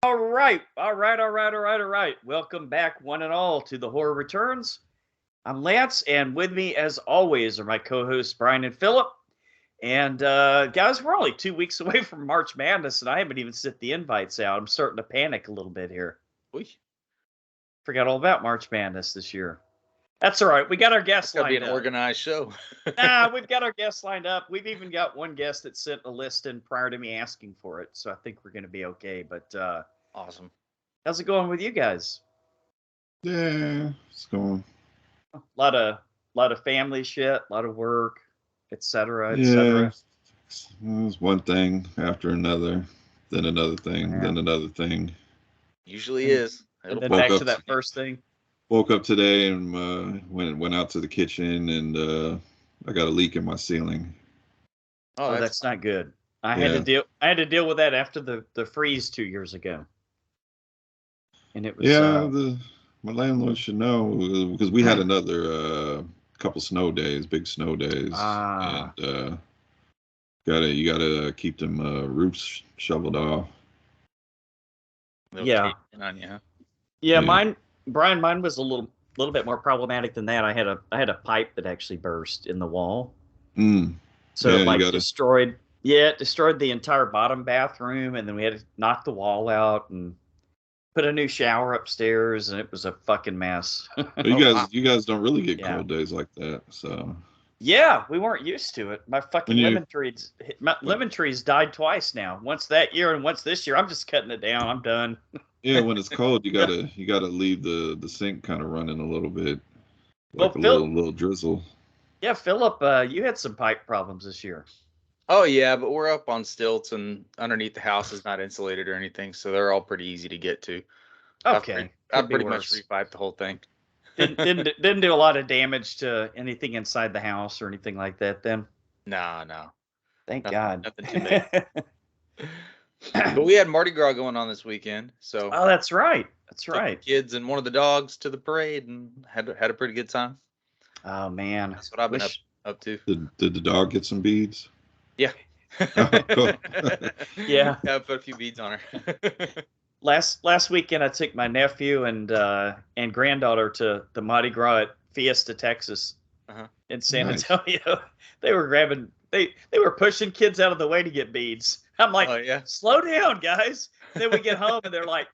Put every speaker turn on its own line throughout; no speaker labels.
All right. Welcome back, one and all, to the Horror Returns. I'm Lance, and with me, as always, are my co-hosts Brian and Philip. And guys, we're only 2 weeks away from March Madness, and I haven't even sent the invites out. I'm starting to panic a little bit here.
Oy.
Forgot all about March Madness this year. That's all right. We got our guests lined up.
It's gotta be an organized show.
We've got our guests lined up. We've even got one guest that sent a list in prior to me asking for it, so I think we're going to be okay. But
Awesome.
how's it going with you guys?
Yeah, it's going.
A lot of family shit, a lot of work, etc.
Yeah, it's one thing after another, then another thing, then another thing.
Usually is.
And then back to that first thing.
Woke up today and went out to the kitchen and I got a leak in my ceiling.
Oh, that's not good. I had to deal with that after the freeze 2 years ago. And it was
my landlord should know because we had another couple snow days, big snow days, and you gotta keep them roofs shoveled off.
Yeah. Mine was a little bit more problematic than that. I had a pipe that actually burst in the wall. So it destroyed the entire bottom bathroom, and then we had to knock the wall out and put a new shower upstairs, and it was a fucking mess.
You guys don't really get cold days like that, so.
Yeah, we weren't used to it. My fucking lemon trees died twice now. Once that year and once this year. I'm just cutting it down. I'm done.
Yeah, when it's cold, you gotta leave the sink kind of running a little bit, like little drizzle.
Yeah, Philip, you had some pipe problems this year.
Oh yeah, but we're up on stilts and underneath the house is not insulated or anything, so they're all pretty easy to get to.
Okay,
I've pretty much repiped the whole thing.
Didn't do a lot of damage to anything inside the house or anything like that then?
No.
Thank God.
Nothing too big. But we had Mardi Gras going on this weekend, so.
Oh, that's right. That's
took
right.
The kids and one of the dogs to the parade and had a pretty good time.
Oh man,
that's what I've been up to.
Did the dog get some beads?
Yeah.
Oh, cool.
Yeah, I put a few beads on her.
Last weekend, I took my nephew and granddaughter to the Mardi Gras at Fiesta, Texas, in San Antonio. They were pushing kids out of the way to get beads. I'm like, slow down, guys. Then we get home and they're like,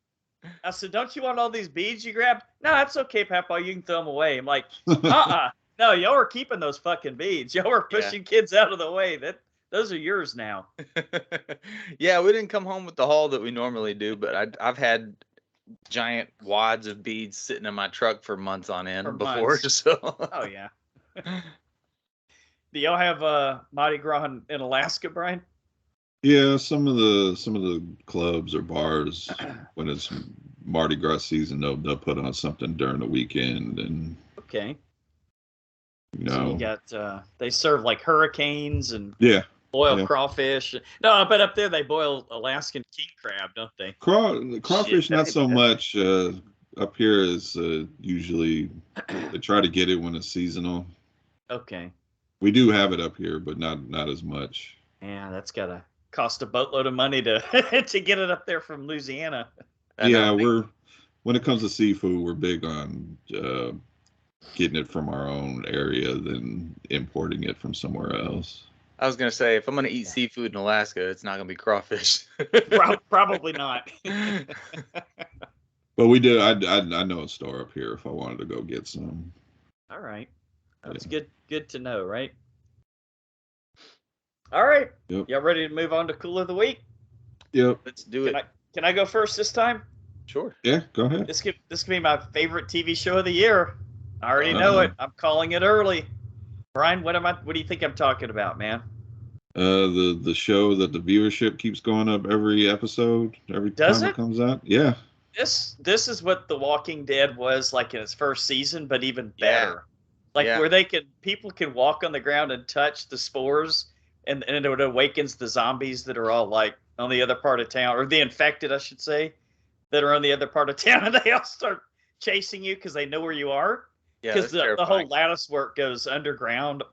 I said, don't you want all these beads you grabbed? No, it's okay, Papa. You can throw them away. I'm like, no, y'all are keeping those fucking beads. Y'all are pushing kids out of the way. Those are yours now.
Yeah, we didn't come home with the haul that we normally do, but I've had giant wads of beads sitting in my truck for months on end before. So.
Oh yeah. Do y'all have Mardi Gras in Alaska, Brian?
Yeah, some of the clubs or bars when it's Mardi Gras season, they'll put on something during the weekend and.
Okay.
So
you got they serve like hurricanes and boil crawfish. No, but up there they boil Alaskan king crab, don't they?
Crawfish, not so much. Up here is usually they try to get it when it's seasonal.
Okay. We
do have it up here, but not as much.
Yeah, that's gotta cost a boatload of money to to get it up there from Louisiana.
Yeah, when it comes to seafood, we're big on getting it from our own area than importing it from somewhere else.
I was gonna say, if I'm gonna eat seafood in Alaska, it's not gonna be crawfish.
Probably not.
But we do. I know a store up here if I wanted to go get some.
All right, that's good to know, right? All right, y'all ready to move on to Cool of the Week?
Yep.
Let's do it.
Can I go first this time?
Sure.
Yeah, go ahead.
This could be my favorite TV show of the year. I already know it. I'm calling it early. Brian, what do you think I'm talking about, man?
The show that the viewership keeps going up every episode, every time it comes out. Yeah.
This is what The Walking Dead was like in its first season, but even better. Where people can walk on the ground and touch the spores, and it awakens the zombies that are all like on the other part of town, or the infected, I should say, that are on the other part of town, and they all start chasing you because they know where you are. Because the whole lattice work goes underground.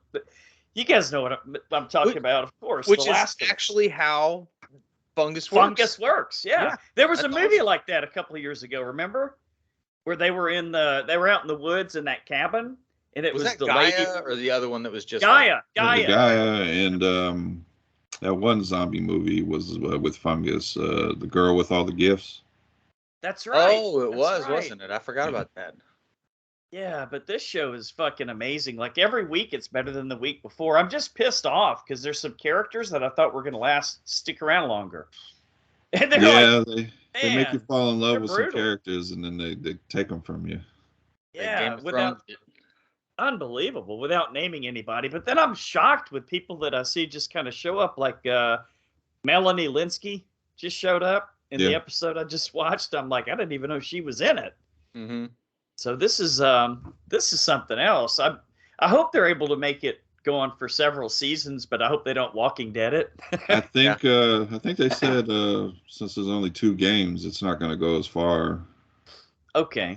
You guys know what I'm talking about, of course.
Which is actually how Fungus
Works. Yeah. There was a movie like that a couple of years ago. Remember, where they were out in the woods in that cabin, and it was
that
the
Gaia
lady
or the other one that was just
Gaia.
The Gaia, and that one zombie movie was with Fungus. The girl with all the gifts.
That's right.
Oh, it was, wasn't it? I forgot about that.
Yeah, but this show is fucking amazing. Like every week, it's better than the week before. I'm just pissed off because there's some characters that I thought were gonna stick around longer. And they're
they make you fall in love with some characters, and then they take them from you.
Yeah, unbelievable, without naming anybody. But then I'm shocked with people that I see just kind of show up, like Melanie Linsky just showed up in the episode I just watched. I'm like, I didn't even know she was in it.
Mm-hmm.
So this is something else. I hope they're able to make it go on for several seasons, but I hope they don't Walking Dead it.
I think they said since there's only 2 games, it's not going to go as far.
Okay.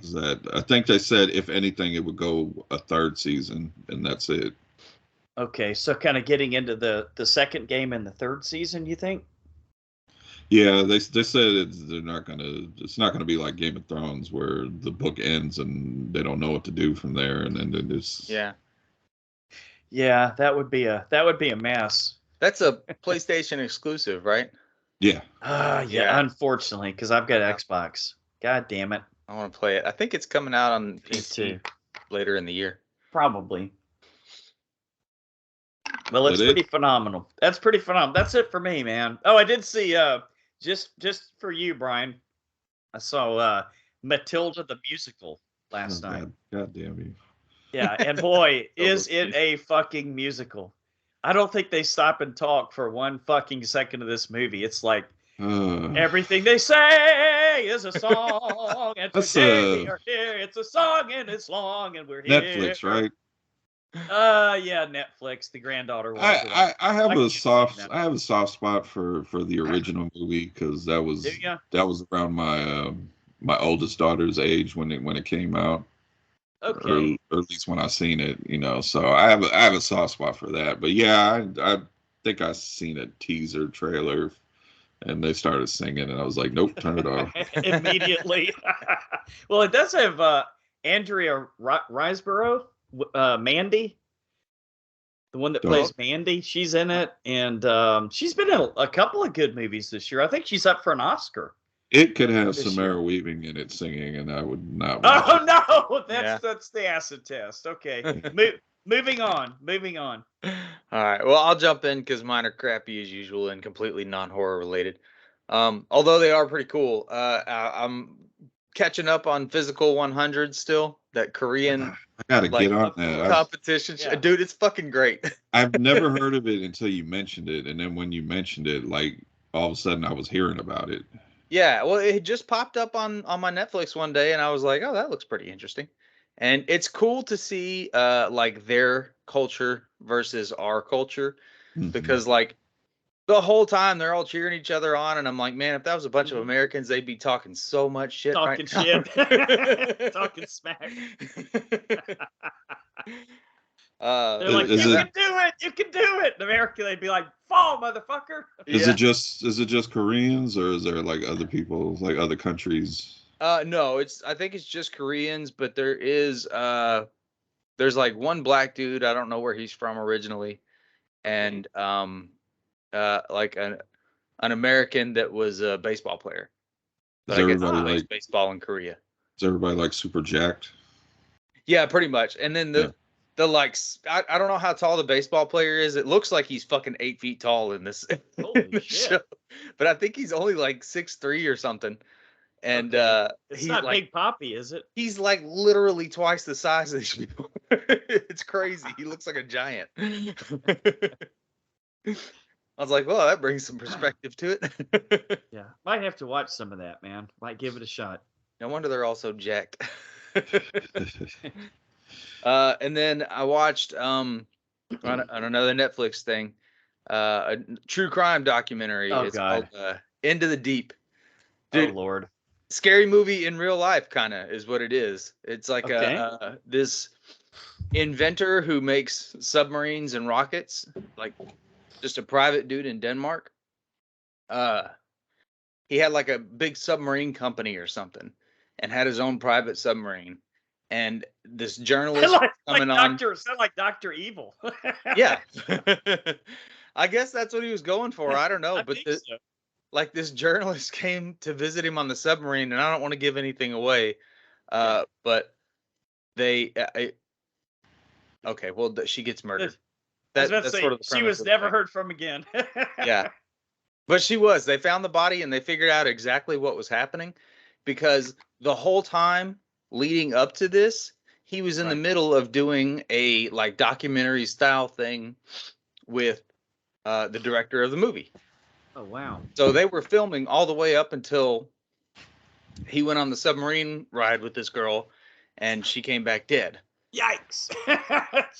I think they said if anything, it would go a 3rd season, and that's it.
Okay, so kind of getting into the second game in the 3rd season, you think?
Yeah, they said it's not gonna be like Game of Thrones where the book ends and they don't know what to do from there, and then there's
yeah, that would be a mess.
That's a PlayStation exclusive, right?
Yeah.
Yeah. Unfortunately, because I've got Xbox. God damn it.
I want to play it. I think it's coming out on PC later in the year.
Probably. Well, it's pretty phenomenal. That's pretty phenomenal. That's it for me, man. Oh, I did see just for you, Brian. I saw Matilda the musical last night.
God damn you.
Yeah, and boy, is it a fucking musical. I don't think they stop and talk for one fucking second of this movie. It's like everything they say is a song, and today we are here. It's a song and it's long, and we're here.
Netflix, right?
Yeah, Netflix. The granddaughter.
I have a soft spot for the original movie because that was around my oldest daughter's age when it came out.
Okay.
Or at least when I seen it, So I have a soft spot for that. But yeah, I think I seen a teaser trailer, and they started singing, and I was like, nope, turn it off
immediately. Well, it does have Andrea Riseborough. Mandy, the one that plays Mandy, she's in it, and she's been in a couple of good movies this year. I think she's up for an Oscar.
It could have Samara Weaving in it singing, and I would not.
Oh no, that's the acid test. Okay, moving on.
All right, well, I'll jump in because mine are crappy as usual and completely non-horror related. Although they are pretty cool. I'm catching up on Physical 100 still. That Korean.
I gotta get on that
competition, dude. It's fucking great.
I've never heard of it until you mentioned it, and then when you mentioned it, like all of a sudden I was hearing about it.
Yeah, well, it just popped up on my Netflix one day, and I was like, oh, that looks pretty interesting. And it's cool to see like their culture versus our culture, because like the whole time they're all cheering each other on, and I'm like, man, if that was a bunch of Americans, they'd be talking so much shit.
Talking smack. They're like, you can do it. In America, they'd be like, fall, motherfucker.
Is it just Koreans, or is there like other people, like other countries?
No, I think it's just Koreans, but there's like one black dude. I don't know where he's from originally, and like an American that was a baseball player. But I guess he plays baseball in Korea.
Is everybody like super jacked?
Yeah, pretty much. And then the like, I don't know how tall the baseball player is. It looks like he's fucking 8 feet tall in this, show, but I think he's only like 6'3" or something. And
it's not like, Big Poppy, is it?
He's like literally twice the size of these people. It's crazy. He looks like a giant. I was like, well, that brings some perspective to it.
Yeah, might have to watch some of that, man. Might give it a shot.
No wonder they're all so jacked. And then I watched on another Netflix thing, a true crime documentary. It's called Into the Deep. Dude,
oh Lord.
Scary movie in real life, kind of is what it is. It's like this inventor who makes submarines and rockets, like just a private dude in Denmark. he had like a big submarine company or something, and had his own private submarine. And this journalist coming on,
sound like Dr. Evil.
Yeah. I guess that's what he was going for. I don't know, but like this journalist came to visit him on the submarine, and I don't want to give anything away, but they. Okay, well, she gets murdered.
That's sort of the she was never heard from again.
Yeah, but she was. They found the body, and they figured out exactly what was happening, because the whole time leading up to this, he was in the middle of doing a like documentary style thing with the director of the movie.
Oh, wow.
So they were filming all the way up until he went on the submarine ride with this girl, and she came back dead.
Yikes.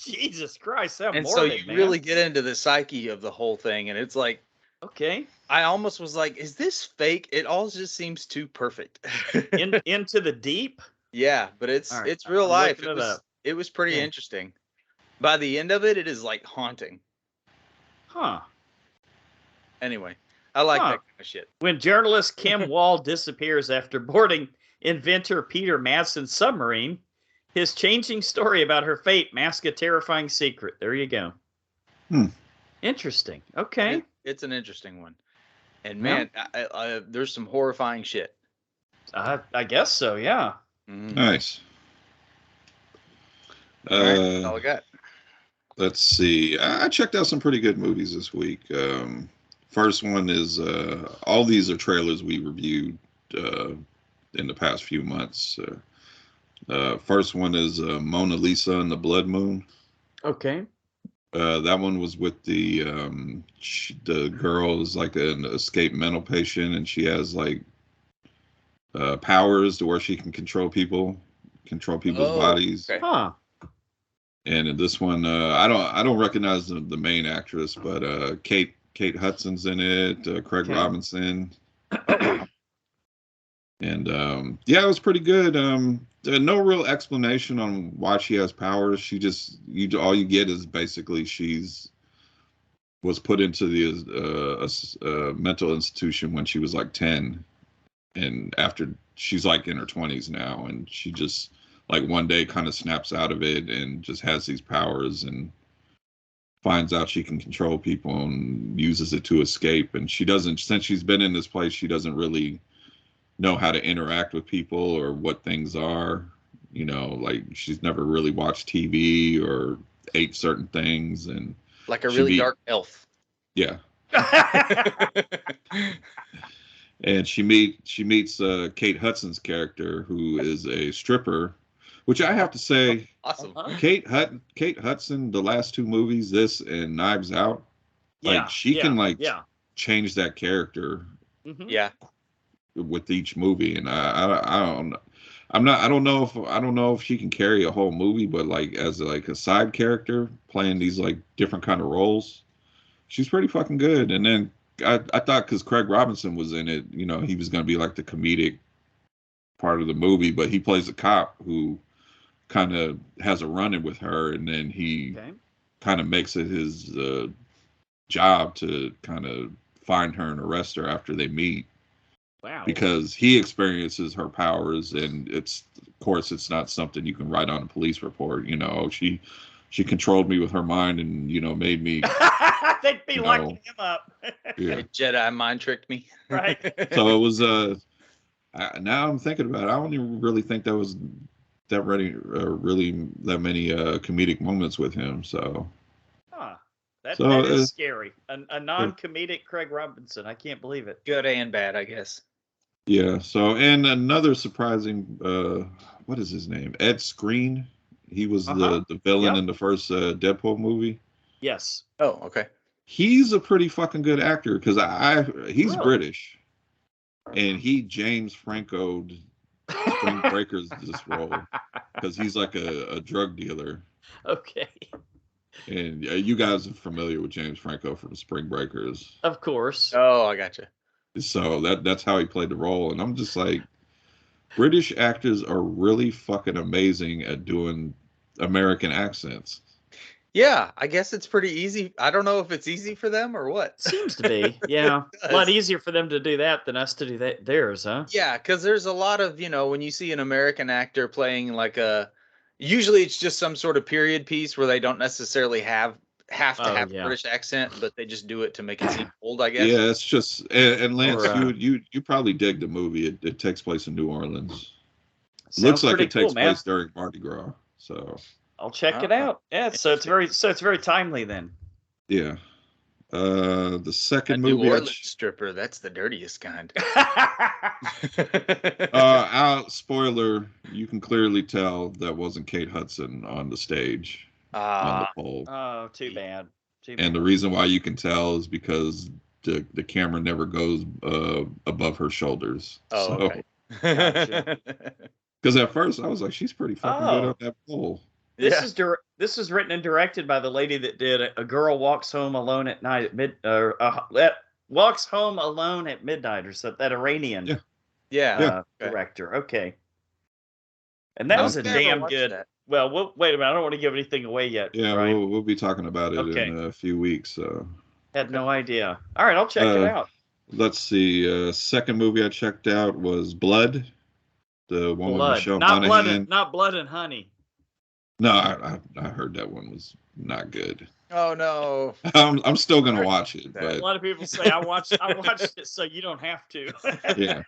Jesus Christ.
And so you really get into the psyche of the whole thing, and it's like,
okay.
I almost was like, is this fake? It all just seems too perfect.
Into the deep?
Yeah, but it's real life. It was pretty interesting. By the end of it, it is like haunting.
Huh.
Anyway, I like that kind of shit.
When journalist Kim Wall disappears after boarding inventor Peter Madsen's submarine, his changing story about her fate masks a terrifying secret. There you go. Interesting. Okay.
It's an interesting one. And man, there's some horrifying shit.
I guess so, yeah.
Nice.
That's all I got.
Let's see. I checked out some pretty good movies this week. First one is all these are trailers we reviewed in the past few months. First one is Mona Lisa and the Blood Moon.
Okay.
That one was with the girl is like an escaped mental patient, and she has like powers to where she can control people's bodies.
Okay. Huh.
And in this one, I don't recognize the main actress, but Kate Hudson's in it. Craig Robinson. And it was pretty good. No real explanation on why she has powers. She just all you get is basically was put into the mental institution when she was like 10, and after she's like in her 20s now, and she just like one day kind of snaps out of it and just has these powers and finds out she can control people and uses it to escape. And she doesn't, since she's been in this place, she doesn't really know how to interact with people or what things are, like she's never really watched TV or ate certain things. And
like a really dark elf.
Yeah. And she meets Kate Hudson's character, who is a stripper, which I have to say,
awesome.
Kate Hudson, the last two movies, this and Knives Out, she can change that character.
Mm-hmm. Yeah.
With each movie, and I don't know if she can carry a whole movie, but like as like a side character playing these like different kind of roles, she's pretty fucking good. And then I thought because Craig Robinson was in it, he was going to be like the comedic part of the movie, but he plays a cop who kind of has a run-in with her, and then he kind of makes it his job to kind of find her and arrest her after they meet.
Wow.
Because he experiences her powers, and of course it's not something you can write on a police report. She controlled me with her mind, and made me.
They'd be locking him up.
Yeah.
Jedi mind tricked me.
Right.
So it was. Now I'm thinking about it. I don't even really think that was really that many comedic moments with him. So.
Huh. That is scary. A non-comedic Craig Robinson. I can't believe it.
Good and bad, I guess.
Yeah. So, and another surprising, what is his name? Ed Skrein. He was the villain in the first Deadpool movie.
Yes.
Oh, okay.
He's a pretty fucking good actor because he's British, and he James Franco'd Spring Breakers this role because he's like a drug dealer.
Okay.
And you guys are familiar with James Franco from Spring Breakers.
Of course.
Oh, I gotcha.
So that's how he played the role. And I'm just like, British actors are really fucking amazing at doing American accents.
Yeah, I guess it's pretty easy. I don't know if it's easy for them or what.
Seems to be, yeah. A lot easier for them to do that than us to do theirs, huh?
Yeah, because there's a lot of, when you see an American actor playing like usually it's just some sort of period piece where they don't necessarily have to have a British accent, but they just do it to make it seem old, I guess.
Yeah, it's just, and Lance, you probably dig the movie. It takes place in New Orleans. Looks like it takes place during Mardi Gras, so
I'll check it out. Yeah, so it's very timely then.
Yeah. The second movie,
New Orleans stripper, that's the dirtiest kind.
Spoiler, you can clearly tell that wasn't Kate Hudson on the stage on the pole.
Oh, too bad.
And the reason why you can tell is because the camera never goes above her shoulders.
Oh,
so,
okay.
Because at first I was like, she's pretty fucking good on that pole.
This is written and directed by the lady that did A Girl Walks Home Alone at Night Walks Home Alone at Midnight, or so that Iranian director. Okay. And that was a damn good. That. Well, wait a minute. I don't want to give anything away yet.
Yeah, right? we'll be talking about it in a few weeks. So.
Had no idea. All right, I'll check it out.
Let's see. Second movie I checked out was Blood. The one with Michelle Monaghan.
Not Blood and Honey.
No, I heard that one was not good.
Oh no!
I'm still gonna watch it. But...
A lot of people say I watched it, so you don't have to.
Yeah.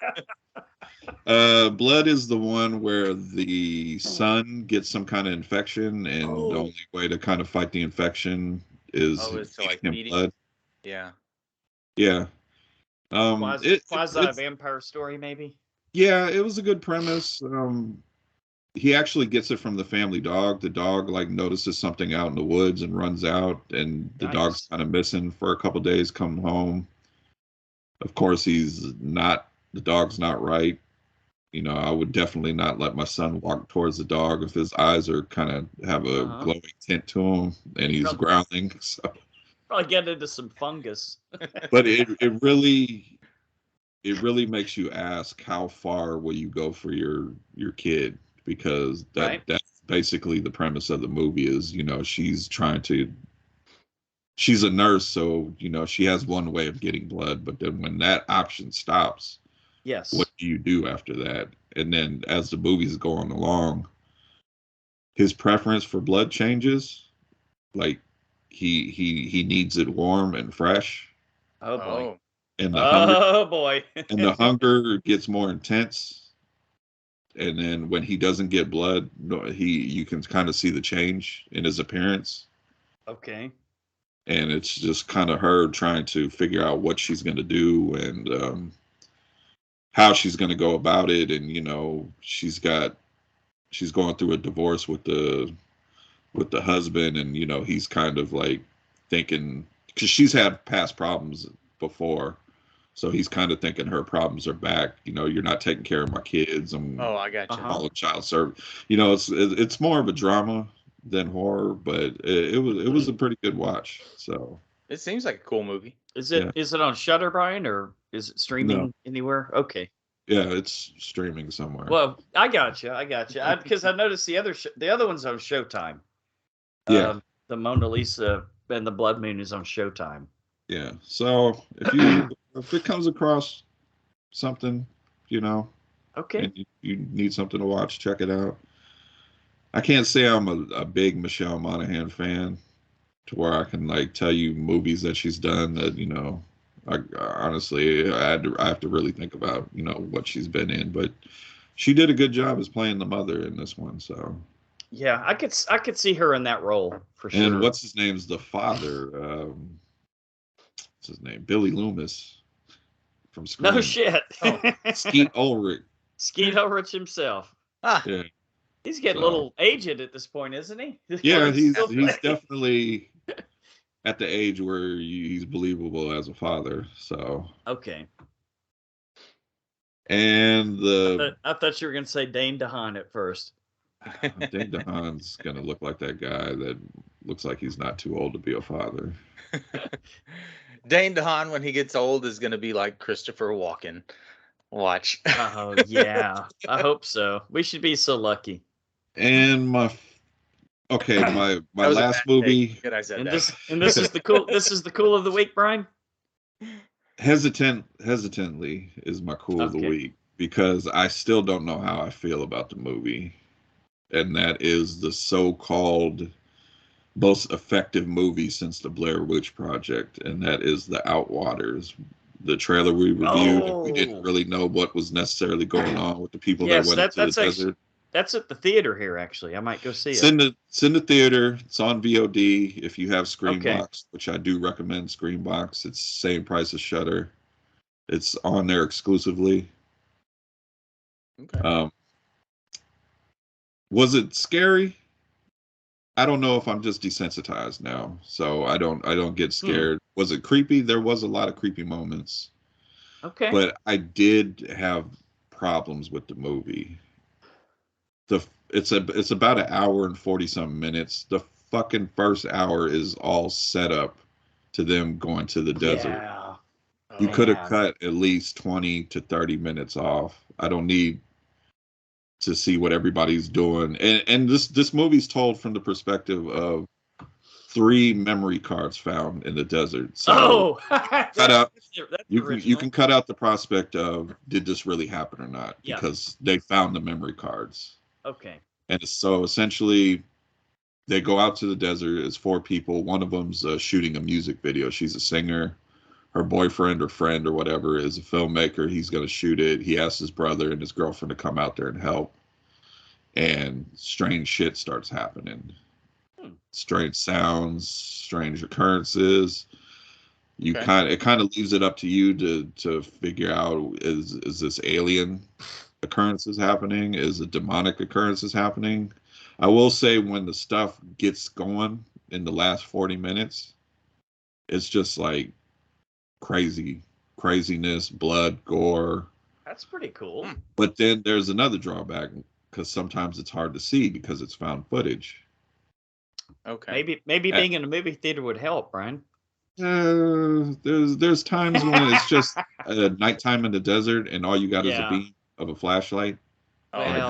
Blood is the one where the son gets some kind of infection, and the only way to kind of fight the infection is blood.
Yeah.
Yeah.
Quasi vampire story, maybe.
Yeah, it was a good premise. He actually gets it from the family dog. The dog notices something out in the woods and runs out, and the dog's kind of missing for a couple of days. Come home. Of course, the dog's not right. I would definitely not let my son walk towards the dog if his eyes are kind of have a glowing tint to him and he's growling. So.
Probably get into some fungus.
But it really makes you ask, how far will you go for your kid? Because that's basically the premise of the movie is, she's a nurse, so, she has one way of getting blood, but then when that option stops, what do you do after that? And then as the movie's going along, his preference for blood changes. Like he needs it warm and fresh.
Oh boy.
And
the
hunger gets more intense. And then when he doesn't get blood, you can kind of see the change in his appearance.
Okay.
And it's just kind of her trying to figure out what she's going to do and how she's going to go about it. And, she's going through a divorce with the husband. And, he's kind of thinking, because she's had past problems before. So he's kind of thinking her problems are back. You're not taking care of my kids.
I got you.
All of child service. It's more of a drama than horror, but it was a pretty good watch. So
it seems like a cool movie.
Is it on Shudder, Brian, or is it streaming anywhere? Okay.
Yeah, it's streaming somewhere.
Well, I got you. Because I noticed the other one's on Showtime.
Yeah.
The Mona Lisa and the Blood Moon is on Showtime.
Yeah. So if it comes across something,
okay,
and you need something to watch, check it out. I can't say I'm a big Michelle Monaghan fan to where I can tell you movies that she's done that, I honestly, I have to really think about, what she's been in, but she did a good job as playing the mother in this one. So
yeah, I could see her in that role for sure.
And what's his name's the father? What's his name? Billy Loomis from Scream.
No shit.
Skeet Ulrich.
Skeet Ulrich himself.
Yeah.
He's getting a little aged at this point, isn't he?
Yeah, he's definitely at the age where he's believable as a father. So
okay.
And
I thought you were going to say Dane DeHaan at first.
Dane DeHaan's going to look like that guy that looks like he's not too old to be a father.
Dane DeHaan, when he gets old, is going to be like Christopher Walken. Watch.
Oh, yeah. I hope so. We should be so lucky.
And Okay, my last movie.
Good, I said
and
that.
this is the cool. This is the cool of the week, Brian.
Hesitantly is my cool of the week because I still don't know how I feel about the movie, and that is the so-called most effective movie since the Blair Witch Project, and that is The Outwaters. The trailer we reviewed, we didn't really know what was necessarily going on with the people that went into the desert.
That's at the theater here, actually. I might go see it.
It's in the theater. It's on VOD if you have Screenbox, which I do recommend Screenbox. It's the same price as Shudder. It's on there exclusively.
Okay.
Was it scary? I don't know if I'm just desensitized now, so I don't get scared. Was it creepy? There was a lot of creepy moments.
Okay.
But I did have problems with the movie. It's about an hour and 40-something minutes. The fucking first hour is all set up to them going to the desert.
Yeah.
You could have cut at least 20 to 30 minutes off. I don't need to see what everybody's doing. And this movie's told from the perspective of 3 memory cards found in the desert. So cut out. You can cut out the prospect of did this really happen or not, because they found the memory cards.
Okay.
And so essentially they go out to the desert. It's 4 people. One of them's shooting a music video. She's a singer. Her boyfriend or friend or whatever is a filmmaker. He's going to shoot it. He asks his brother and his girlfriend to come out there and help. And strange shit starts happening. Strange sounds, strange occurrences. It kind of leaves it up to you to figure out, is this alien occurrences happening? Is it demonic occurrences happening? I will say when the stuff gets going in the last 40 minutes, it's just like craziness, blood, gore.
That's pretty cool.
But then there's another drawback, because sometimes it's hard to see because it's found footage.
Okay. Maybe being in a movie theater would help, Brian.
There's times when it's just nighttime in the desert and all you got is a beam of a flashlight.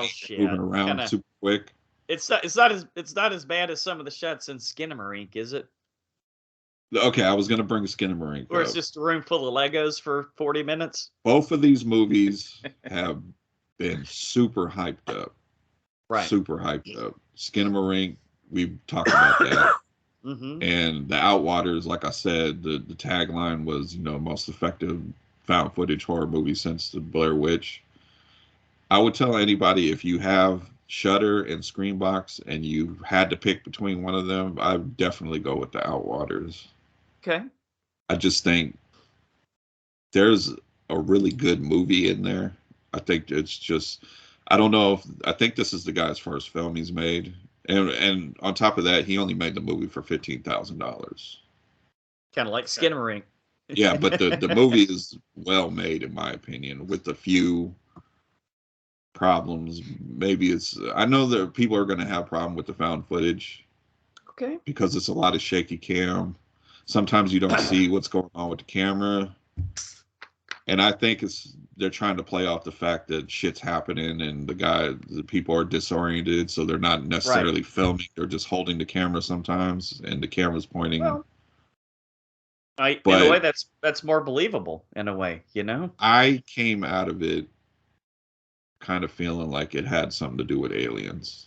Shit.
Moving around super quick.
It's not as bad as some of the shots in Skinamarink, is it?
Okay, I was gonna bring Skinamarink.
Where it's just a room full of Legos for 40 minutes.
Both of these movies have been super hyped up.
Right.
Super hyped up. Skinamarink, we've talked about that. And The Outwaters, like I said, the tagline was, most effective found footage horror movie since the Blair Witch. I would tell anybody, if you have Shudder and Screenbox and you had to pick between one of them, I would definitely go with The Outwaters.
Okay.
I just think there's a really good movie in there. I think it's just, I don't know I think this is the guy's first film he's made. And on top of that, he only made the movie for $15,000.
Kind of like Skinamarink.
Yeah, but the movie is well made, in my opinion, with a few problems. Maybe I know that people are going to have problem with the found footage.
Okay. Because
it's a lot of shaky cam. Sometimes you don't see what's going on with the camera. And I think they're trying to play off the fact that shit's happening and the people are disoriented, so they're not necessarily filming. They're just holding the camera sometimes, and the camera's pointing.
Well, in a way, that's more believable in a way,
I came out of it kind of feeling like it had something to do with aliens.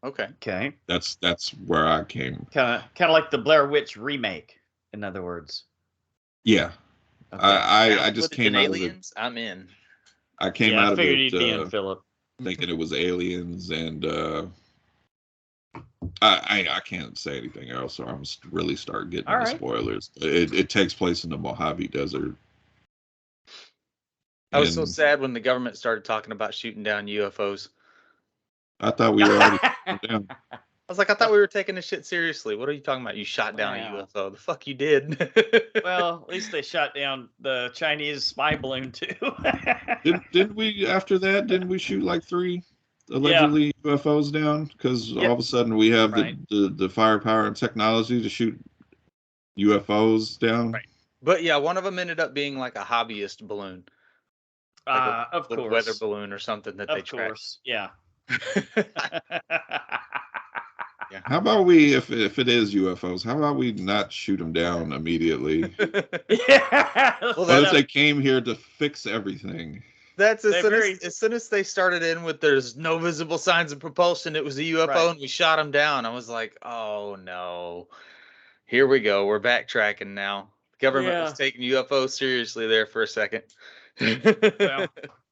Okay.
That's where I came.
Kind of like the Blair Witch remake, in other words.
Yeah. Okay. I just came out
aliens, of it. I'm in.
I came out of it.
I figured you'd be in, Philip.
Thinking it was aliens, and I can't say anything else, so I'm really start getting the spoilers. It takes place in the Mojave Desert.
I was so sad when the government started talking about shooting down UFOs.
I thought we were already down.
I was like, I thought we were taking this shit seriously. What are you talking about? You shot down a UFO. The fuck you did.
Well, at least they shot down the Chinese spy balloon too.
Didn't we, after that, didn't we shoot like 3 allegedly UFOs down? Because all of a sudden we have the firepower and technology to shoot UFOs down.
Right. But yeah, one of them ended up being like a hobbyist balloon. Like
of course.
Weather balloon or something that they tracked.
Of course, yeah.
How about we, if it is UFOs, how about we not shoot them down immediately?
Yeah.
Well, what if they came here to fix everything?
That's as soon as they started in with there's no visible signs of propulsion, it was a UFO, and we shot them down. I was like, oh no, here we go. We're backtracking now. The government was taking UFOs seriously there for a second.
Well,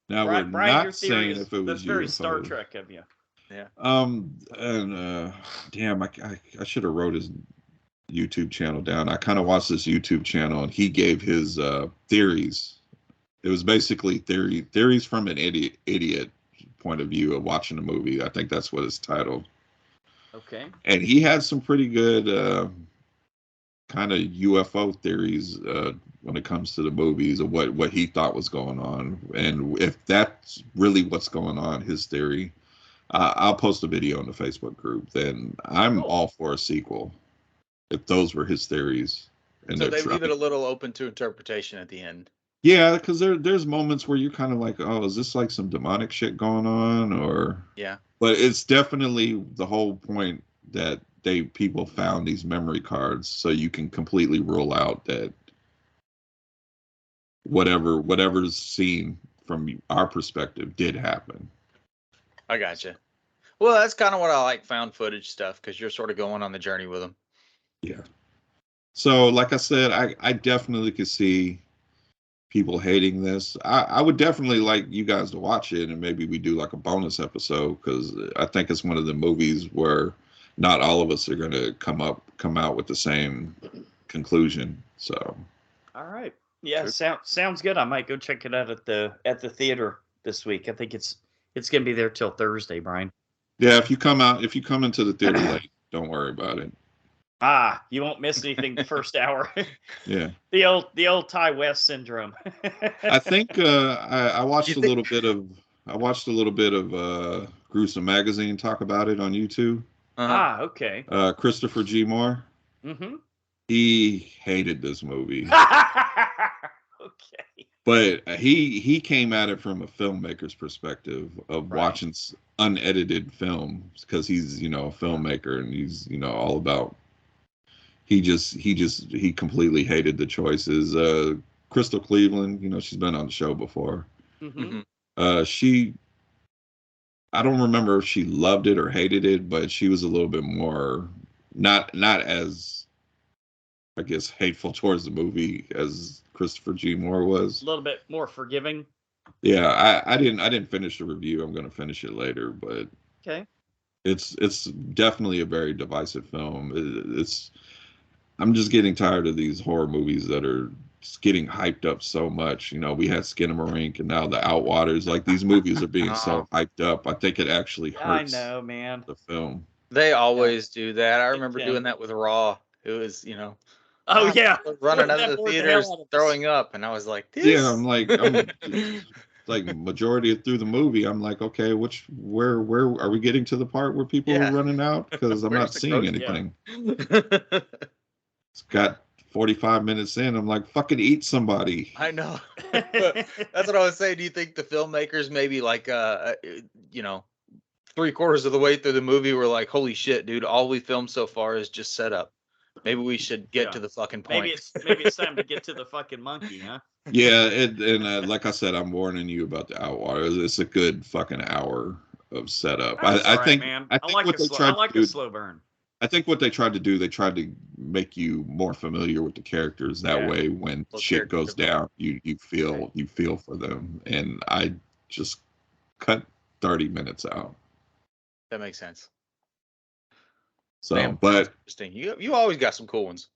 now
Brian,
we're not saying if it was
very
UFOs.
Star Trek of you.
Yeah.
And damn, I should have wrote his YouTube channel down. I kind of watched this YouTube channel, and he gave his theories. It was basically theories from an idiot point of view of watching a movie. I think that's what it's titled.
Okay.
And he had some pretty good kind of UFO theories when it comes to the movies of what he thought was going on. And if that's really what's going on, his theory, I'll post a video in the Facebook group. Then I'm all for a sequel. If those were his theories. And
so they leave it a little open to interpretation at the end.
Yeah, because there's moments where you're kind of like, oh, is this like some demonic shit going on? Or but it's definitely the whole point that people found these memory cards so you can completely rule out that whatever's seen from our perspective did happen.
I gotcha. Well, that's kind of what I like found footage stuff, because you're sort of going on the journey with them.
Yeah. So like I said, I definitely could see people hating this. I would definitely like you guys to watch it, and maybe we do like a bonus episode, because I think it's one of the movies where not all of us are going to come out with the same conclusion. So
all right, yeah, sounds good. I might go check it out at the theater this week. I think it's going to be there till Thursday, Brian.
Yeah, if you come into the theater late, don't worry about it.
You won't miss anything the first hour.
Yeah.
The old Ty West syndrome.
I think I watched a little bit of Gruesome Magazine talk about it on YouTube.
Okay.
Christopher G. Moore. Mm-hmm. He hated this movie.
Okay.
But he came at it from a filmmaker's perspective of watching unedited films, because he's a filmmaker, and he's all about. He completely hated the choices. Crystal Cleveland, she's been on the show before. Mm-hmm. I don't remember if she loved it or hated it, but she was a little bit more not as, I guess, hateful towards the movie as Christopher G. Moore was.
A little bit more forgiving.
Yeah, I didn't finish the review. I'm going to finish it later, but
okay.
It's definitely a very divisive film. I'm just getting tired of these horror movies that are just getting hyped up so much. We had Skinamarink, and now the Outwaters. Like, these movies are being so hyped up. I think it actually hurts.
I know, man.
The film.
They always do that. I remember doing that with Raw. It was,
oh yeah,
running out of the theaters, throwing up, and I was like, this?
Yeah, I'm like majority through the movie, I'm like, okay, where are we getting to the part where people are running out? Because I'm not seeing anything. Yeah. It's got 45 minutes in. I'm like, fucking eat somebody.
I know. That's what I was saying. Do you think the filmmakers maybe like 3/4 of the way through the movie were like, holy shit, dude, all we filmed so far is just set up. Maybe we should get to the fucking point.
Maybe it's time to get to the fucking monkey, huh?
Yeah, and like I said, I'm warning you about the Outwaters. It's a good fucking hour of setup. I think what a slow burn. I think what they tried to do, they tried to make you more familiar with the characters. That way, when shit goes down, you feel for them. And I just cut 30 minutes out.
That makes sense.
So,
man,
but
interesting. You always got some cool ones.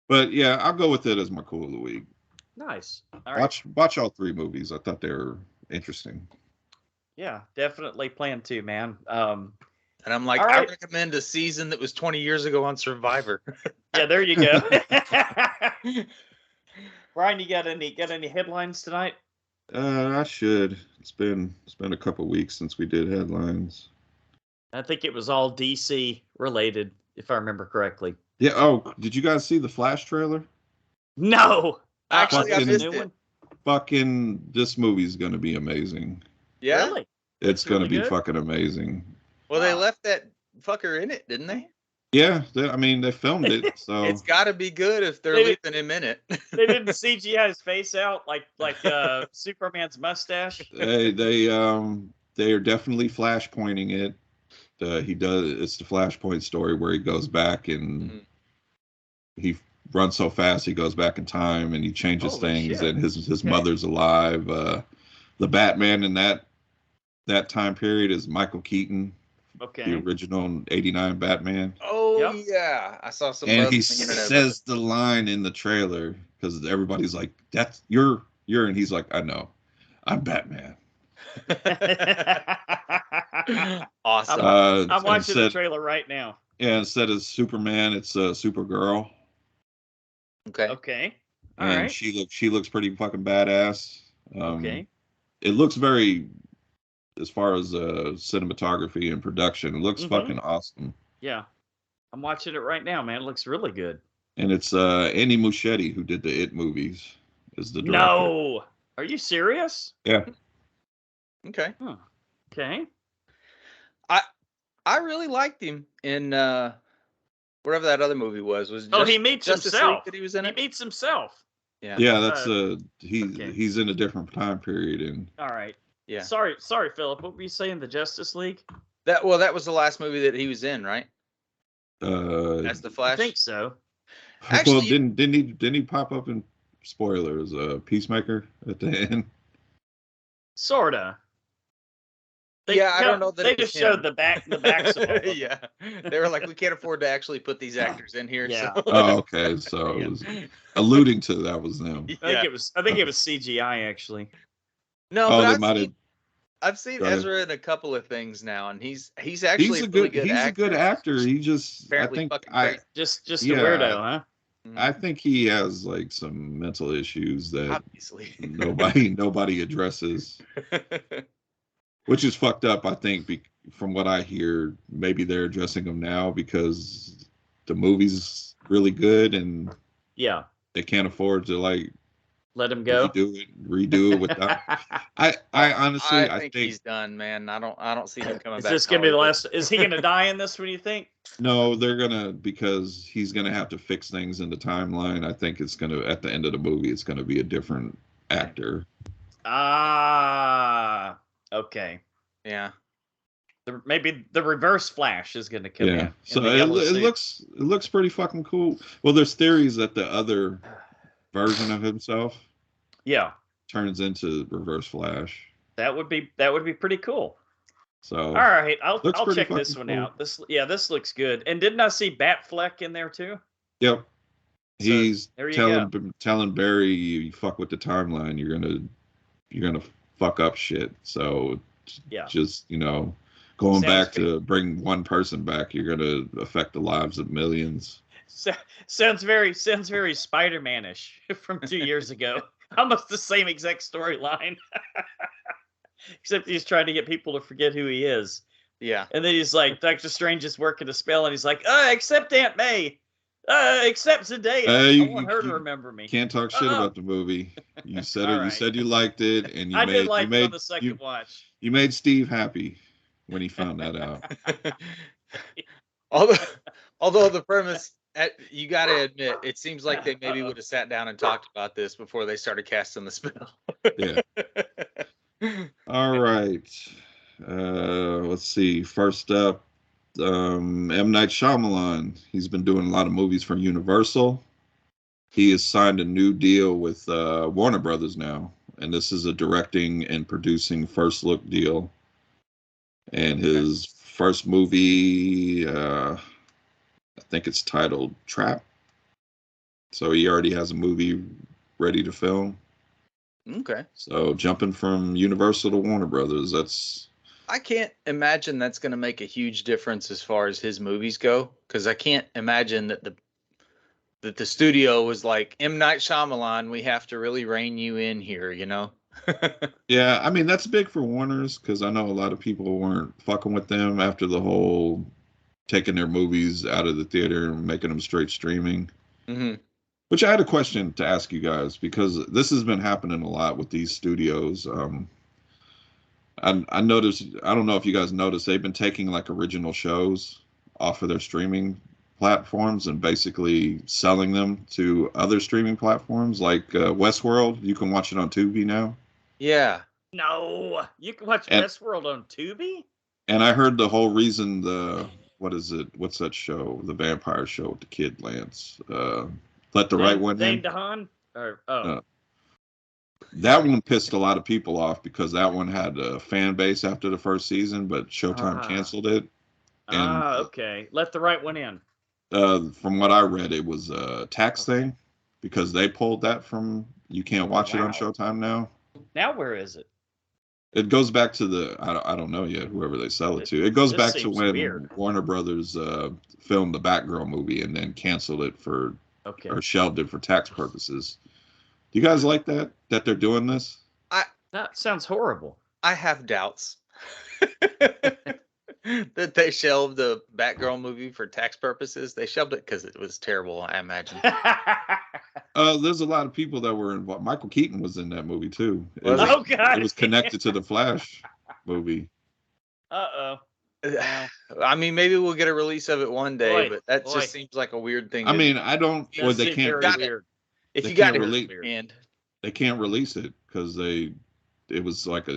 But yeah, I'll go with it as my cool of the week.
Nice. All right.
Watch all 3 movies. I thought they were interesting.
Yeah, definitely plan to, man.
And I'm like, I recommend a season that was 20 years ago on Survivor.
Yeah, there you go. Brian, you got any headlines tonight?
I should. It's been a couple weeks since we did headlines.
I think it was all DC related, if I remember correctly.
Yeah. Oh, did you guys see the Flash trailer?
No.
Actually, I missed it.
Fucking, this movie's gonna be amazing.
Yeah.
Really?
It's gonna be fucking amazing.
Well, they left that fucker in it, didn't they?
Yeah, I mean, they filmed it, so
It's got to be good if they're leaving him in it.
They didn't CGI his face out like Superman's mustache.
they are definitely flashpointing it. He does. It's the Flashpoint story where he goes back and he runs so fast he goes back in time and he changes things, and his mother's alive. The Batman in that time period is Michael Keaton.
Okay.
The original '89 Batman.
Oh yeah, I saw some.
And he says the line in the trailer because everybody's like, "That's you're," and he's like, "I know, I'm Batman."
Awesome.
I'm watching the trailer right now.
Yeah, instead of Superman, it's Supergirl.
Okay.
Okay.
All right. She looks pretty fucking badass.
Okay.
It looks very, as far as cinematography and production, it looks fucking awesome.
Yeah. I'm watching it right now, man. It looks really good.
And it's Andy Muschietti, who did the It movies, is the director.
No. Are you serious?
Yeah.
Okay.
Huh. Okay.
I really liked him in whatever that other movie was.
He meets
Justice
himself.
League that he was in it?
He meets himself.
Yeah.
Yeah, that's he's in a different time period. And
all right.
Yeah.
Sorry, Philip. What were you saying? The Justice League?
That was the last movie that he was in, right? That's the Flash.
I think so.
Actually, well, didn't he pop up in spoilers? Peacemaker at the end.
Sorta.
I don't know that
they just showed the backs of them.
Yeah, they were like, we can't afford to actually put these actors in here.
Yeah.
So.
Oh, okay. So it was alluding to that was them.
I think it was CGI actually.
No, but I've seen Ezra in a couple of things now, and he's actually a really good actor.
He's a good actor. He just
apparently
just a weirdo, huh?
I think he has like some mental issues that
obviously
nobody addresses. Which is fucked up, I think, from what I hear. Maybe they're addressing them now because the movie's really good and they can't afford to
let him go,
redo it without. I honestly, I think
he's done, man. I don't see him coming back.
Is this gonna be the last? Is he gonna die in this? What do you think?
No, they're gonna, because he's gonna have to fix things in the timeline. I think it's gonna, at the end of the movie, it's gonna be a different actor.
Okay.
Yeah.
Maybe the Reverse Flash is going to come in.
So it looks pretty fucking cool. Well, there's theories that the other version of himself turns into Reverse Flash.
That would be pretty cool.
So
all right, I'll check this one out. This looks good. And didn't I see Batfleck in there too?
Yep. So he's telling Barry, you fuck with the timeline, you're gonna fuck up shit. So just going back to bring one person back, you're gonna affect the lives of millions.
Sounds very Spider-Man-ish from 2 years ago. Almost the same exact storyline, except he's trying to get people to forget who he is.
Yeah,
and then he's like, Dr. Strange is working a spell, and he's like, except Aunt May. Except Zendaya. I want her to remember me.
Can't talk shit about the movie. You said it.
Right.
You said you liked it, and
I did like it on the second watch.
You made Steve happy when he found that out.
Although the premise, you got to admit, it seems like they maybe would have sat down and talked about this before they started casting the spell.
Yeah. All right. Let's see. First up. M. Night Shyamalan. He's been doing a lot of movies for Universal. He has signed a new deal with Warner Brothers now, and this is a directing and producing first look deal. And his first movie, I think it's titled Trap. So he already has a movie ready to film.
Okay.
So jumping from Universal to Warner Brothers,
I can't imagine that's going to make a huge difference as far as his movies go, because I can't imagine that the studio was like, M. Night Shyamalan, we have to really rein you in here,
Yeah, I mean, that's big for Warner's, because I know a lot of people weren't fucking with them after the whole taking their movies out of the theater and making them straight streaming.
Mm-hmm.
Which I had a question to ask you guys, because this has been happening a lot with these studios. I noticed, I don't know if you guys noticed, they've been taking like original shows off of their streaming platforms and basically selling them to other streaming platforms like Westworld. You can watch it on Tubi now.
Yeah.
No, you can watch Westworld on Tubi.
And I heard the whole reason what's that show? The vampire show with the kid Lance. Let the Right One In.
DeHaan?
That one pissed a lot of people off because that one had a fan base after the first season, but Showtime canceled it. And,
okay. Let the Right One In.
From what I read, it was a tax thing because they pulled that from. You can't watch it on Showtime now.
Now where is it?
It goes back to I don't know yet, whoever they sell it to. It goes back to when Warner Brothers filmed the Batgirl movie and then canceled it or shelved it for tax purposes. Do you guys like that they're doing this?
That sounds horrible.
I have doubts that they shelved the Batgirl movie for tax purposes. They shelved it because it was terrible, I imagine.
There's a lot of people that were involved. Michael Keaton was in that movie too.
God!
It was connected to the Flash movie.
I
mean, maybe we'll get a release of it one day, but that just seems like a weird thing.
I mean, I don't. Well, they can't.
If you got
it,
they
can't release it because it was like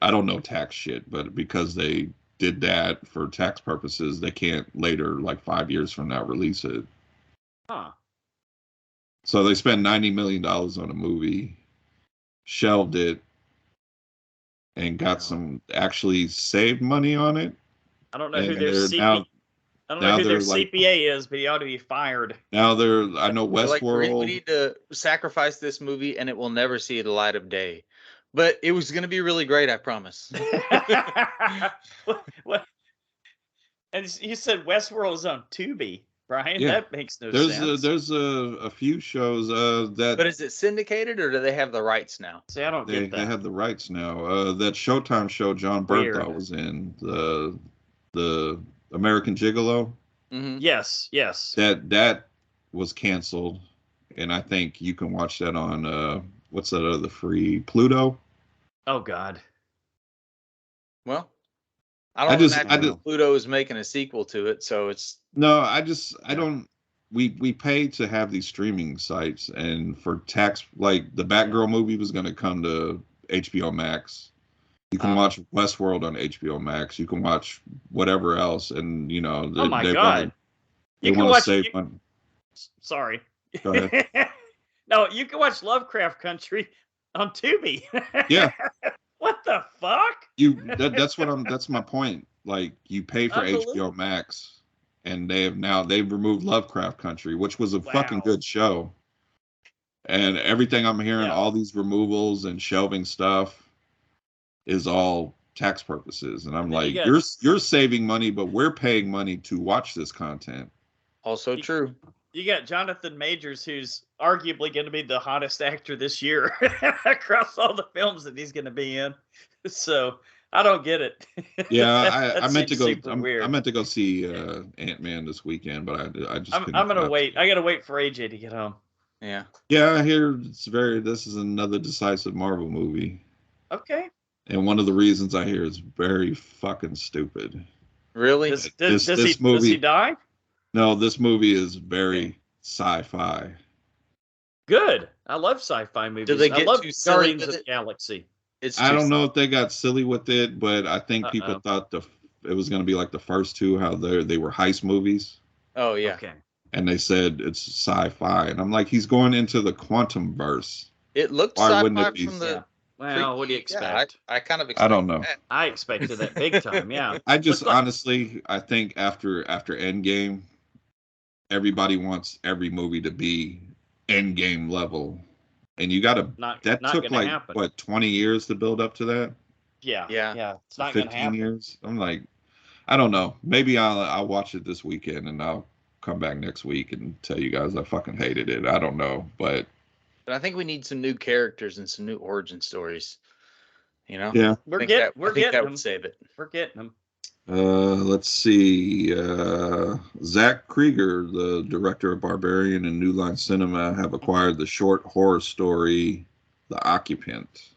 I don't know tax shit, but because they did that for tax purposes, they can't later, like 5 years from now, release it.
Huh.
So they spent $90 million on a movie, shelved it, and got actually saved money on it.
I don't know who their CPA. I don't know who their CPA is, but he ought to be fired.
Now I know Westworld.
We need to sacrifice this movie, and it will never see the light of day. But it was going to be really great, I promise.
What? And you said Westworld is on Tubi, Brian? Yeah. That makes no
sense. There's a few shows that.
But is it syndicated, or do they have the rights now?
See, I don't get that.
They have the rights now. That Showtime show John Bernthal was in, the American Gigolo.
Mm-hmm.
Yes.
That was canceled, and I think you can watch that on what's that other free Pluto?
Oh God.
Well, I don't imagine Pluto is making a sequel to it, so it's
no. I don't. We pay to have these streaming sites, and for tax, like the Batgirl movie was going to come to HBO Max. You can watch Westworld on HBO Max. You can watch whatever else, and
oh my God,
they want to save money.
Sorry.
Go ahead.
No, you can watch Lovecraft Country on Tubi.
Yeah.
What the fuck?
That's my point. Like, you pay for HBO Max, and they've removed Lovecraft Country, which was a fucking good show. And everything I'm hearing, all these removals and shelving stuff, is all tax purposes. And I'm like, you're saving money, but we're paying money to watch this content.
Also true.
You got Jonathan Majors, who's arguably going to be the hottest actor this year across all the films that he's going to be in. So I don't get it.
Yeah, I meant to go. I meant to go see Ant-Man this weekend, but I just.
I'm going to wait. I got to wait for AJ to get home.
Yeah.
Yeah, I hear this is another decisive Marvel movie.
Okay.
And one of the reasons I hear is very fucking stupid.
Really? Does he die?
No, this movie is very sci-fi.
Good. I love sci-fi movies.
Do they get too silly
Guardians of the Galaxy?
I don't know if they got silly with it, but I think people thought it was going to be like the first two, how they were heist movies.
Oh, yeah.
Okay.
And they said it's sci-fi. And I'm like, he's going into the quantum verse.
It looked sci-fi from the...
Yeah. Well, what do you expect?
I kind of expect
I don't know.
That.
I expected that big time, yeah.
I just honestly, I think after Endgame, everybody wants every movie to be Endgame level. And you got to, that took like, happen. What, 20 years to build up to that?
Yeah. It's not
15 years. I'm like, I don't know. Maybe I'll watch it this weekend and I'll come back next week and tell you guys I fucking hated it. I don't know, but
I think we need some new characters and some new origin stories.
Yeah,
we're getting them.
Would save it.
We're getting them.
Let's see. Zach Krieger, the director of Barbarian and New Line Cinema, have acquired the short horror story, The Occupant.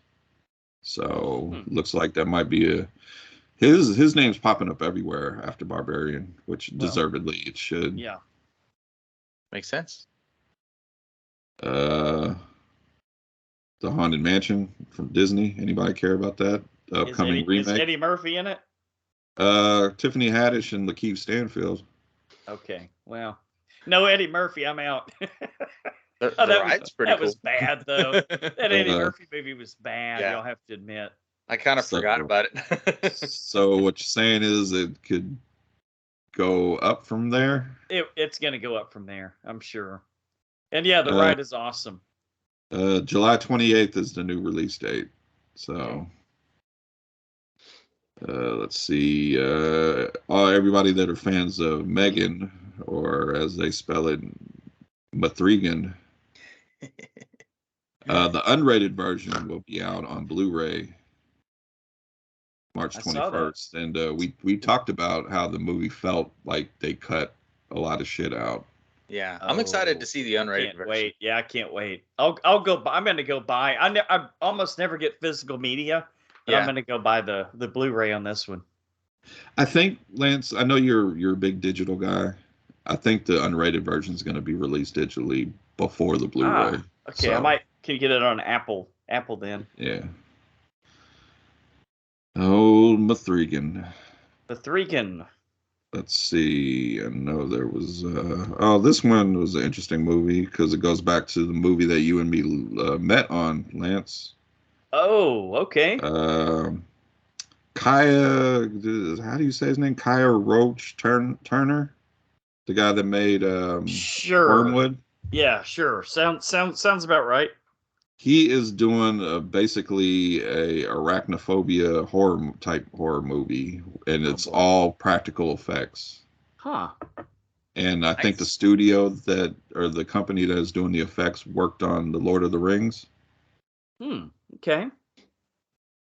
So looks like that might be His name's popping up everywhere after Barbarian, which deservedly it should.
Yeah.
Makes sense.
The Haunted Mansion from Disney. Anybody care about that? The upcoming remake.
Is Eddie Murphy in it?
Tiffany Haddish and Lakeith Stanfield.
Okay. Well, no Eddie Murphy. I'm out.
That
was bad though. That Eddie Murphy movie was bad.
Yeah.
Y'all have to admit.
I kind of forgot about it.
So what you're saying is it could go up from there?
It's going to go up from there, I'm sure. And yeah, the ride is awesome.
July 28th is the new release date. So let's see. Everybody that are fans of Megan, or as they spell it, Mathregan. The unrated version will be out on Blu-ray March 21st, and we talked about how the movie felt like they cut a lot of shit out.
Yeah, I'm excited to see the unrated version.
Wait, yeah, I can't wait. I'll go. I'm going to go buy. I almost never get physical media, but I'm going to go buy the Blu-ray on this one.
I think, Lance, I know you're a big digital guy. I think the unrated version is going to be released digitally before the Blu-ray.
Okay, so. Can you get it on Apple then?
Yeah. Oh, Mathregan. Let's see. I know there was. This one was an interesting movie because it goes back to the movie that you and me met on, Lance.
Oh, okay.
Kaya, how do you say his name? Kaya Roach Turner, the guy that made Wormwood.
Yeah, sure. Sounds about right.
He is doing basically a arachnophobia horror movie, and it's all practical effects.
Huh.
And I think the studio the company that is doing the effects worked on the Lord of the Rings.
Okay.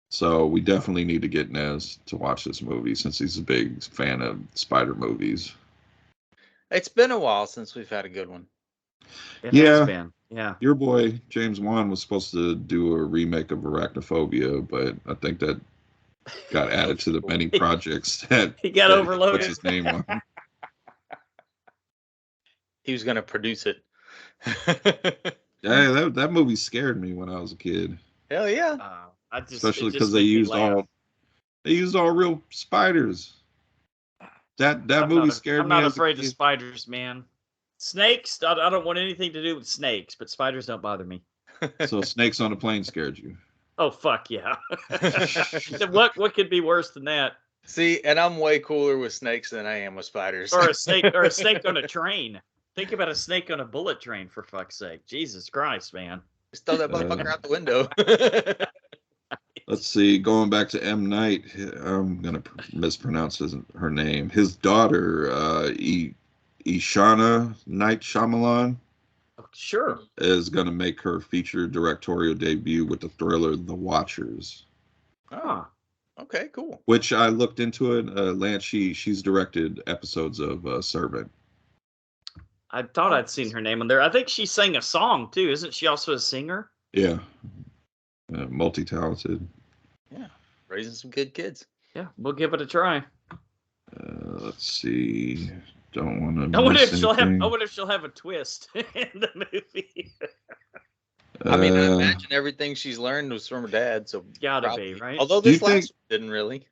So we definitely need to get Nez to watch this movie since he's a big fan of spider movies.
It's been a while since we've had a good one.
It has been. Yeah.
Your boy James Wan was supposed to do a remake of Arachnophobia, but I think that got added to the many projects that
he got overloaded.
He puts his name on.
He was going to produce it.
Yeah, that movie scared me when I was a kid.
Hell yeah!
Especially because they used all real spiders. That movie scared me.
I'm not afraid of spiders, man. Snakes, I don't want anything to do with snakes, but spiders don't bother me.
So snakes on a plane scared you?
Oh, fuck yeah. What could be worse than that?
See, and I'm way cooler with snakes than I am with spiders.
Or a snake on a train. Think about a snake on a bullet train, for fuck's sake. Jesus Christ, man.
Just throw that motherfucker out the window.
Let's see, going back to M. Night, I'm going to mispronounce her name. His daughter, Ishana Night Shyamalan,
sure,
is going to make her feature directorial debut with the thriller The Watchers.
Oh,
okay, cool.
Which I looked into it. Lance, she's directed episodes of Servant.
I thought I'd seen her name on there. I think she sang a song too. Isn't she also a singer?
Yeah, multi-talented.
Yeah, raising some good kids.
Yeah, we'll give it a try.
Let's see. Don't want to.
I wonder if she'll have a twist in the movie.
I mean, I imagine everything she's learned was from her dad, so
gotta be right.
Although this last one didn't really.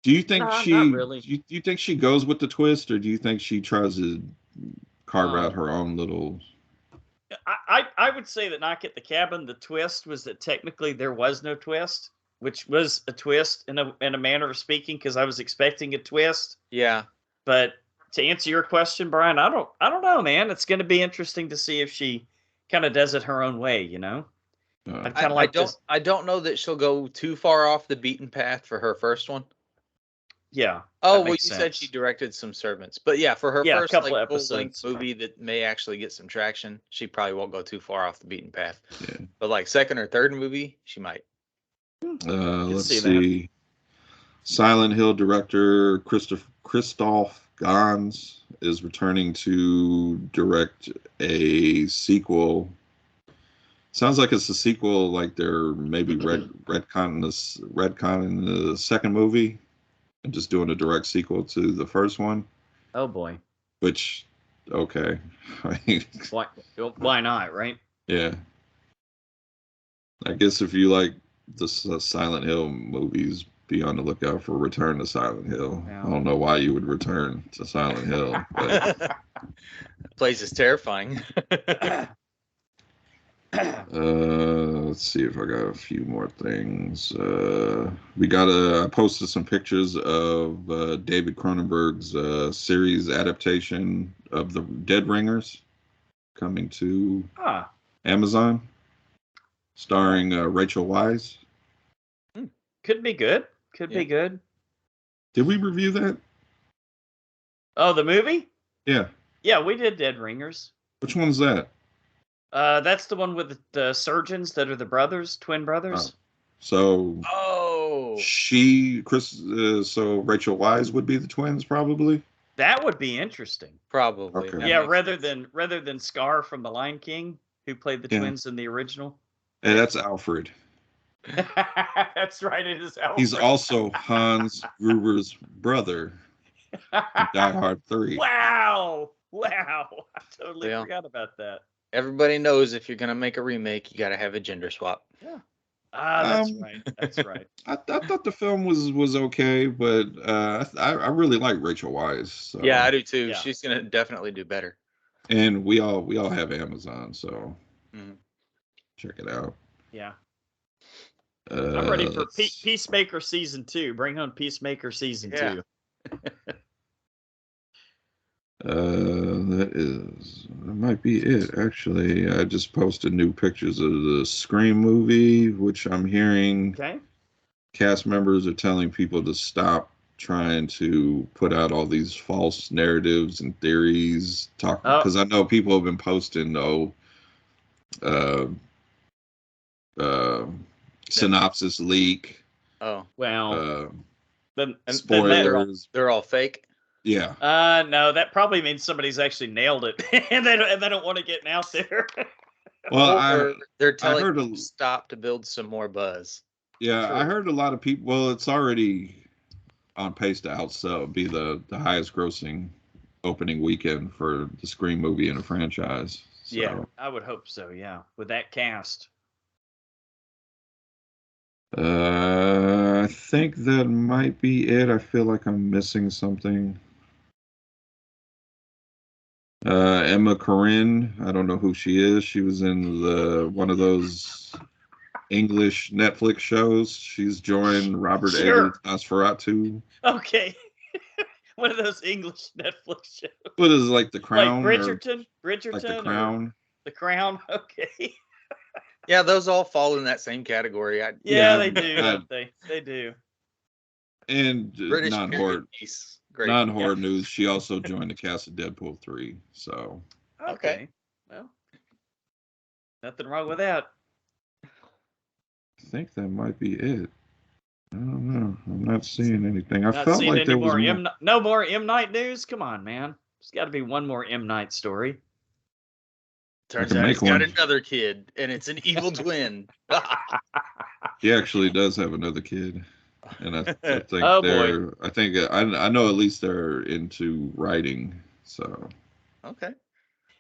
Do you think
not really.
Do you think she goes with the twist, or do you think she tries to carve out her own little?
I would say that Knock at the Cabin, the twist was that technically there was no twist, which was a twist in a manner of speaking, because I was expecting a twist.
Yeah.
But to answer your question, Brian, I don't know, man. It's going to be interesting to see if she kind of does it her own way, you know?
I don't know that she'll go too far off the beaten path for her first one.
Yeah.
Oh, well, you said she directed some Servants, but yeah, for her first full-length movie that may actually get some traction, she probably won't go too far off the beaten path.
Yeah.
But like second or third movie, she might.
Let's see. Silent Hill director Christoph Gans is returning to direct a sequel. Sounds like it's a sequel, like they're maybe retconning the second movie. and just doing a direct sequel to the first one.
Oh boy.
Which, okay.
Why not, right?
Yeah. I guess if you like the Silent Hill movies, be on the lookout for Return to Silent Hill. Yeah. I don't know why you would return to Silent Hill, but
that place is terrifying.
Let's see if I got a few more things. I posted some pictures of David Cronenberg's series adaptation of the Dead Ringers coming to Amazon, starring Rachel Weisz.
Could be good. Could be good.
Did we review that?
Oh, the movie?
Yeah.
Yeah, we did Dead Ringers.
Which one's that?
That's the one with the surgeons that are the twin brothers.
So Rachel Weisz would be the twins, probably.
That would be interesting.
Probably.
Okay.
Yeah, rather than Scar from The Lion King, who played the twins in the original.
Hey, that's Alfred.
That's right, it is Alfred.
He's also Hans Gruber's brother in Die Hard 3.
Wow. I totally forgot about that.
Everybody knows if you're going to make a remake, you got to have a gender swap.
Yeah. That's right.
I thought the film was okay, but I really like Rachel Weisz. So.
Yeah, I do too. Yeah. She's going to definitely do better.
And we all have Amazon, so check it out.
Yeah. I'm ready for Peacemaker Season 2. Bring on Peacemaker Season 2.
That might be it, actually. I just posted new pictures of the Scream movie, which I'm hearing cast members are telling people to stop trying to put out all these false narratives and theories. Because I know people have been posting, synopsis leak.
Oh,
well.
Spoilers.
They're all fake.
Yeah.
No, that probably means somebody's actually nailed it, and they don't want to get out there.
Well, they're telling you to stop to build some more buzz.
Yeah, sure. I heard a lot of people. Well, it's already on pace to be the highest grossing opening weekend for the Scream movie in a franchise. So.
Yeah, I would hope so. Yeah, with that cast.
I think that might be it. I feel like I'm missing something. Emma Corrin, I don't know who she is. She was in one of those English Netflix shows. She's joined Robert Eggers' Nosferatu.
Okay. One of those English Netflix shows.
What is it, like The Crown?
Like Bridgerton?
Like The Crown?
The Crown, okay.
Yeah, those all fall in that same category.
Yeah, they do, don't they? They do.
And non-horror news, she also joined the cast of Deadpool 3. So
okay. Well, nothing wrong with that.
I think that might be it. I don't know. I'm not seeing anything. I felt like there was more.
No more M. Night news? Come on, man. There's got to be one more M. Night story.
Turns out he's got another kid, and it's an evil twin.
He actually does have another kid, and I think I know at least they're into writing. So
okay,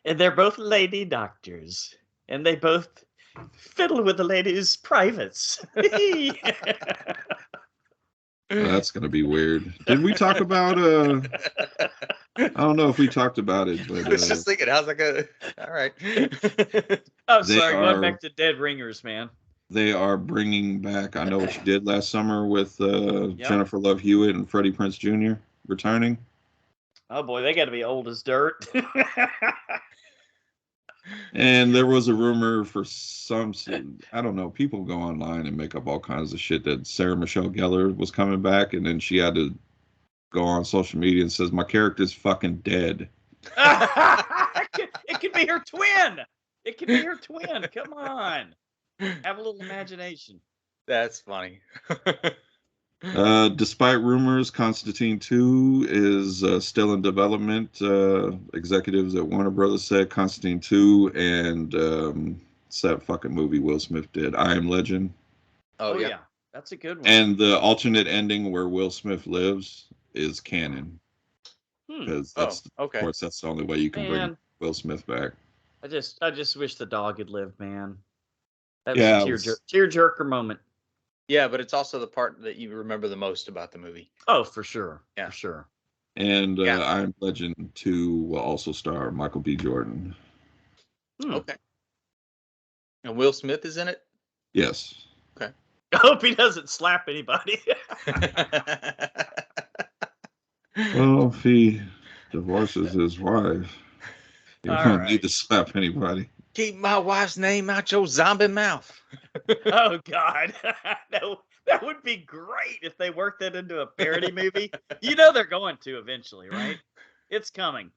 and they're both lady doctors, and they both fiddle with the ladies' privates.
That's gonna be weird. Did we talk about I don't know if we talked about it, but
I was just thinking, how's that going? All right.
I'm sorry, going back to Dead Ringers, man.
They are bringing back I Know What You Did Last Summer with Jennifer Love Hewitt and Freddie Prinze Jr. returning.
Oh boy, they got to be old as dirt.
And there was a rumor for I don't know, people go online and make up all kinds of shit that Sarah Michelle Gellar was coming back, and then she had to go on social media and says, my character's fucking dead.
It could be her twin. It could be her twin. Come on. Have a little imagination.
That's funny.
Despite rumors, Constantine 2 is still in development. Executives at Warner Brothers said Constantine 2 and that fucking movie Will Smith did, I Am Legend.
Oh yeah.
That's a good one.
And the alternate ending where Will Smith lives is canon. Because of course, that's the only way you can bring Will Smith back.
I just wish the dog had lived, man. That was a tearjerker moment.
Yeah, but it's also the part that you remember the most about the movie.
Oh, for sure.
Yeah.
For sure.
And I Am Legend 2 will also star Michael B. Jordan.
Okay. And Will Smith is in it?
Yes.
Okay.
I hope he doesn't slap anybody.
Well, if he divorces his wife, he won't need to slap anybody.
Keep my wife's name out your zombie mouth.
Oh, God. No, that would be great if they worked that into a parody movie. You know they're going to eventually, right? It's coming.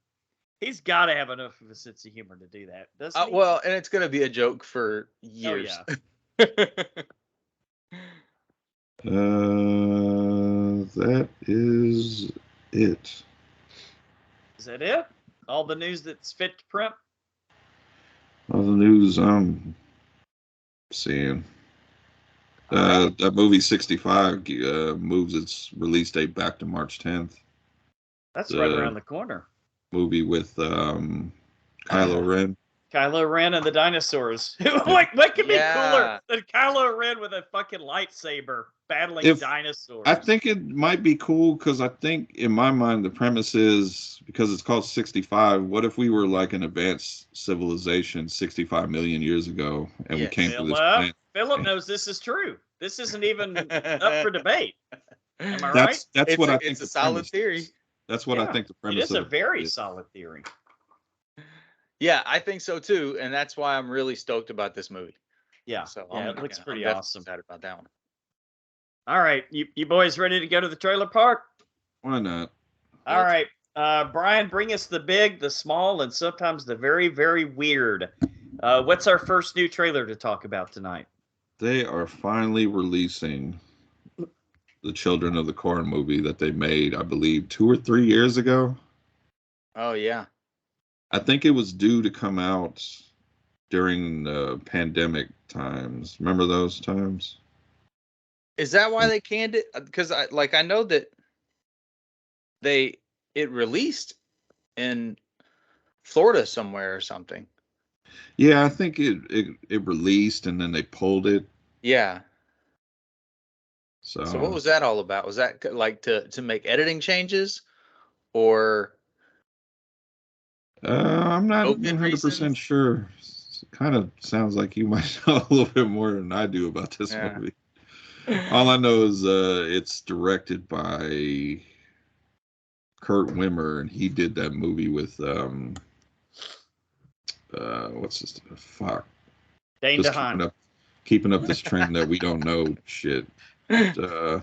He's got to have enough of a sense of humor to do that, doesn't he?
Well, and it's going to be a joke for years.
Oh, yeah. That is it.
Is that it? All the news that's fit to print?
All the news I'm seeing. That movie 65 moves its release date back to March 10th.
That's right around the corner.
Movie with Kylo Ren.
Kylo Ren and the dinosaurs. What could be cooler than Kylo Ren with a fucking lightsaber battling dinosaurs?
I think it might be cool because I think in my mind the premise is, because it's called 65, what if we were like an advanced civilization 65 million years ago and we came to this planet?
Philip knows this is true. This isn't even up for debate. Am I right?
That's what I think.
It's a solid theory.
That's what I think the premise is.
It is a very solid theory.
Yeah, I think so too, and that's why I'm really stoked about this movie.
Yeah,
so
it looks pretty awesome.
Excited about that one.
All right, you boys ready to go to the trailer park?
Why not?
All right, Brian, bring us the big, the small, and sometimes the very, very weird. What's our first new trailer to talk about tonight?
They are finally releasing the Children of the Corn movie that they made, I believe, 2 or 3 years ago.
Oh, yeah.
I think it was due to come out during the pandemic times. Remember those times?
Is that why they canned it? Because I know that it released in Florida somewhere or something.
Yeah, I think it released and then they pulled it.
Yeah.
So
what was that all about? Was that like to make editing changes, or?
I'm not 100% sure. It kind of sounds like you might know a little bit more than I do about this movie. All I know is it's directed by Kurt Wimmer, and he did that movie with what's this? Fuck.
Dane DeHaan.
Keeping up this trend that we don't know shit.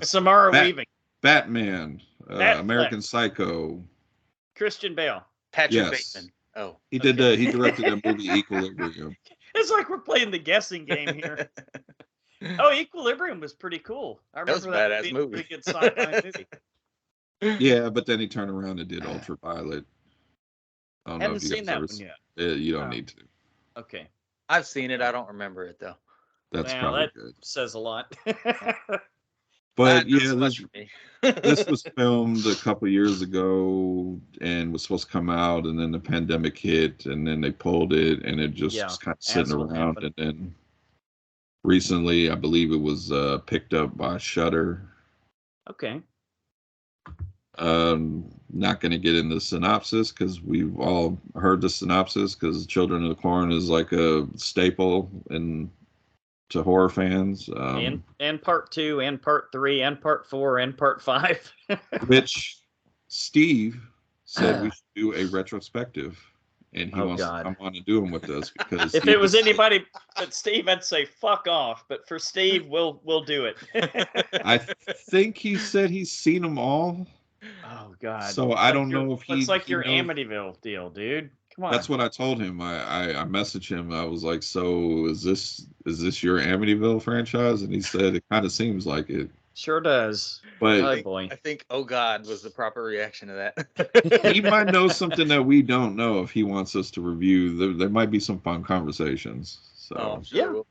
Samara Weaving.
Batman. American Psycho.
Christian Bale.
Patrick Bateman. Oh.
He directed that movie Equilibrium.
It's like we're playing the guessing game here. Oh, Equilibrium was pretty cool. I remember
that was a badass movie.
Pretty good sci-fi movie.
Yeah, but then he turned around and did Ultraviolet. I don't
haven't seen that one yet.
You don't need to.
Okay.
I've seen it. I don't remember it though.
That's probably good.
Says a lot.
But yeah, this was filmed a couple years ago and was supposed to come out, and then the pandemic hit, and then they pulled it, and it just was kind of sitting around. And then recently, I believe it was picked up by Shudder.
Okay.
Not going to get into the synopsis because we've all heard the synopsis, because Children of the Corn is like a staple to horror fans.
And part 2 and part 3 and part 4 and part 5.
Which Steve said we should do a retrospective, and he wants to come on and do them with us, because
if it was anybody but Steve, I'd say fuck off. But for Steve, we'll do it.
I think he said he's seen them all.
Oh God!
So I don't know if
it's like your Amityville deal, dude. Come on.
That's what I told him. I messaged him. I was like, "So is this your Amityville franchise?" And he said, "It kind of seems like it."
Sure does.
But
I think "Oh God" was the proper reaction to that.
He might know something that we don't know if he wants us to review. There might be some fun conversations. So
sure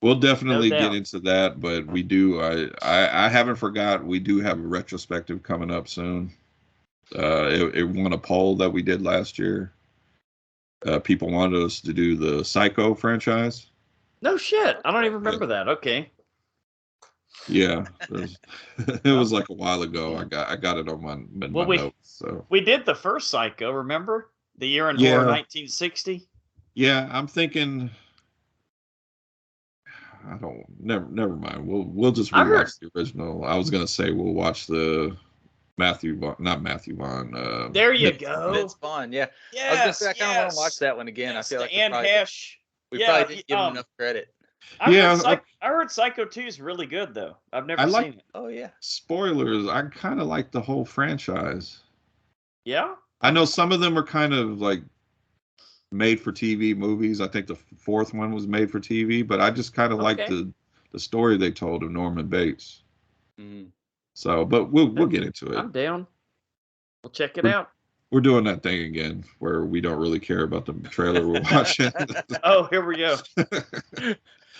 We'll definitely get into that, but we do. I haven't forgot. We do have a retrospective coming up soon. It won a poll that we did last year. People wanted us to do the Psycho franchise.
No shit. I don't even remember that. Okay.
Yeah, it was like a while ago. I got it on my notes. So
we did the first Psycho. Remember the year in horror 1960?
Yeah, I'm thinking. Never mind. We'll just rewatch the original. I was gonna say we'll watch the not Matthew Vaughn.
There you go.
It's fun. Yeah. I was gonna say I kind of want to watch that one again.
Yes,
I feel like
Anne Hesh.
We probably didn't give him enough credit.
I heard Psycho 2 is really good though. I've never seen it.
Oh yeah.
Spoilers. I kind of like the whole franchise.
Yeah.
I know some of them are kind of like made for TV movies. I think the fourth one was made for TV, but I just kind of like the story they told of Norman Bates.
Mm-hmm.
So, but we'll get into it.
I'm down. We'll check it out.
We're doing that thing again where we don't really care about the trailer we're watching.
Oh, here we go.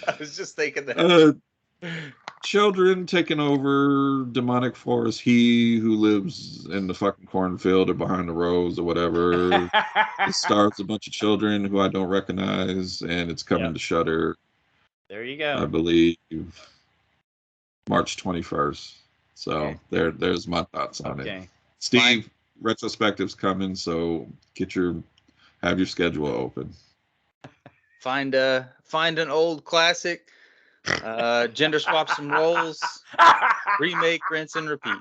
I was just thinking that.
Children taking over demonic forest. He who lives in the fucking cornfield or behind the rows or whatever. It stars a bunch of children who I don't recognize, and it's coming to Shudder.
There you go.
I believe March 21st. So there's my thoughts on it. Steve, retrospective's coming, so have your schedule open.
Find an old classic. Gender swap some roles, remake, rinse, and repeat.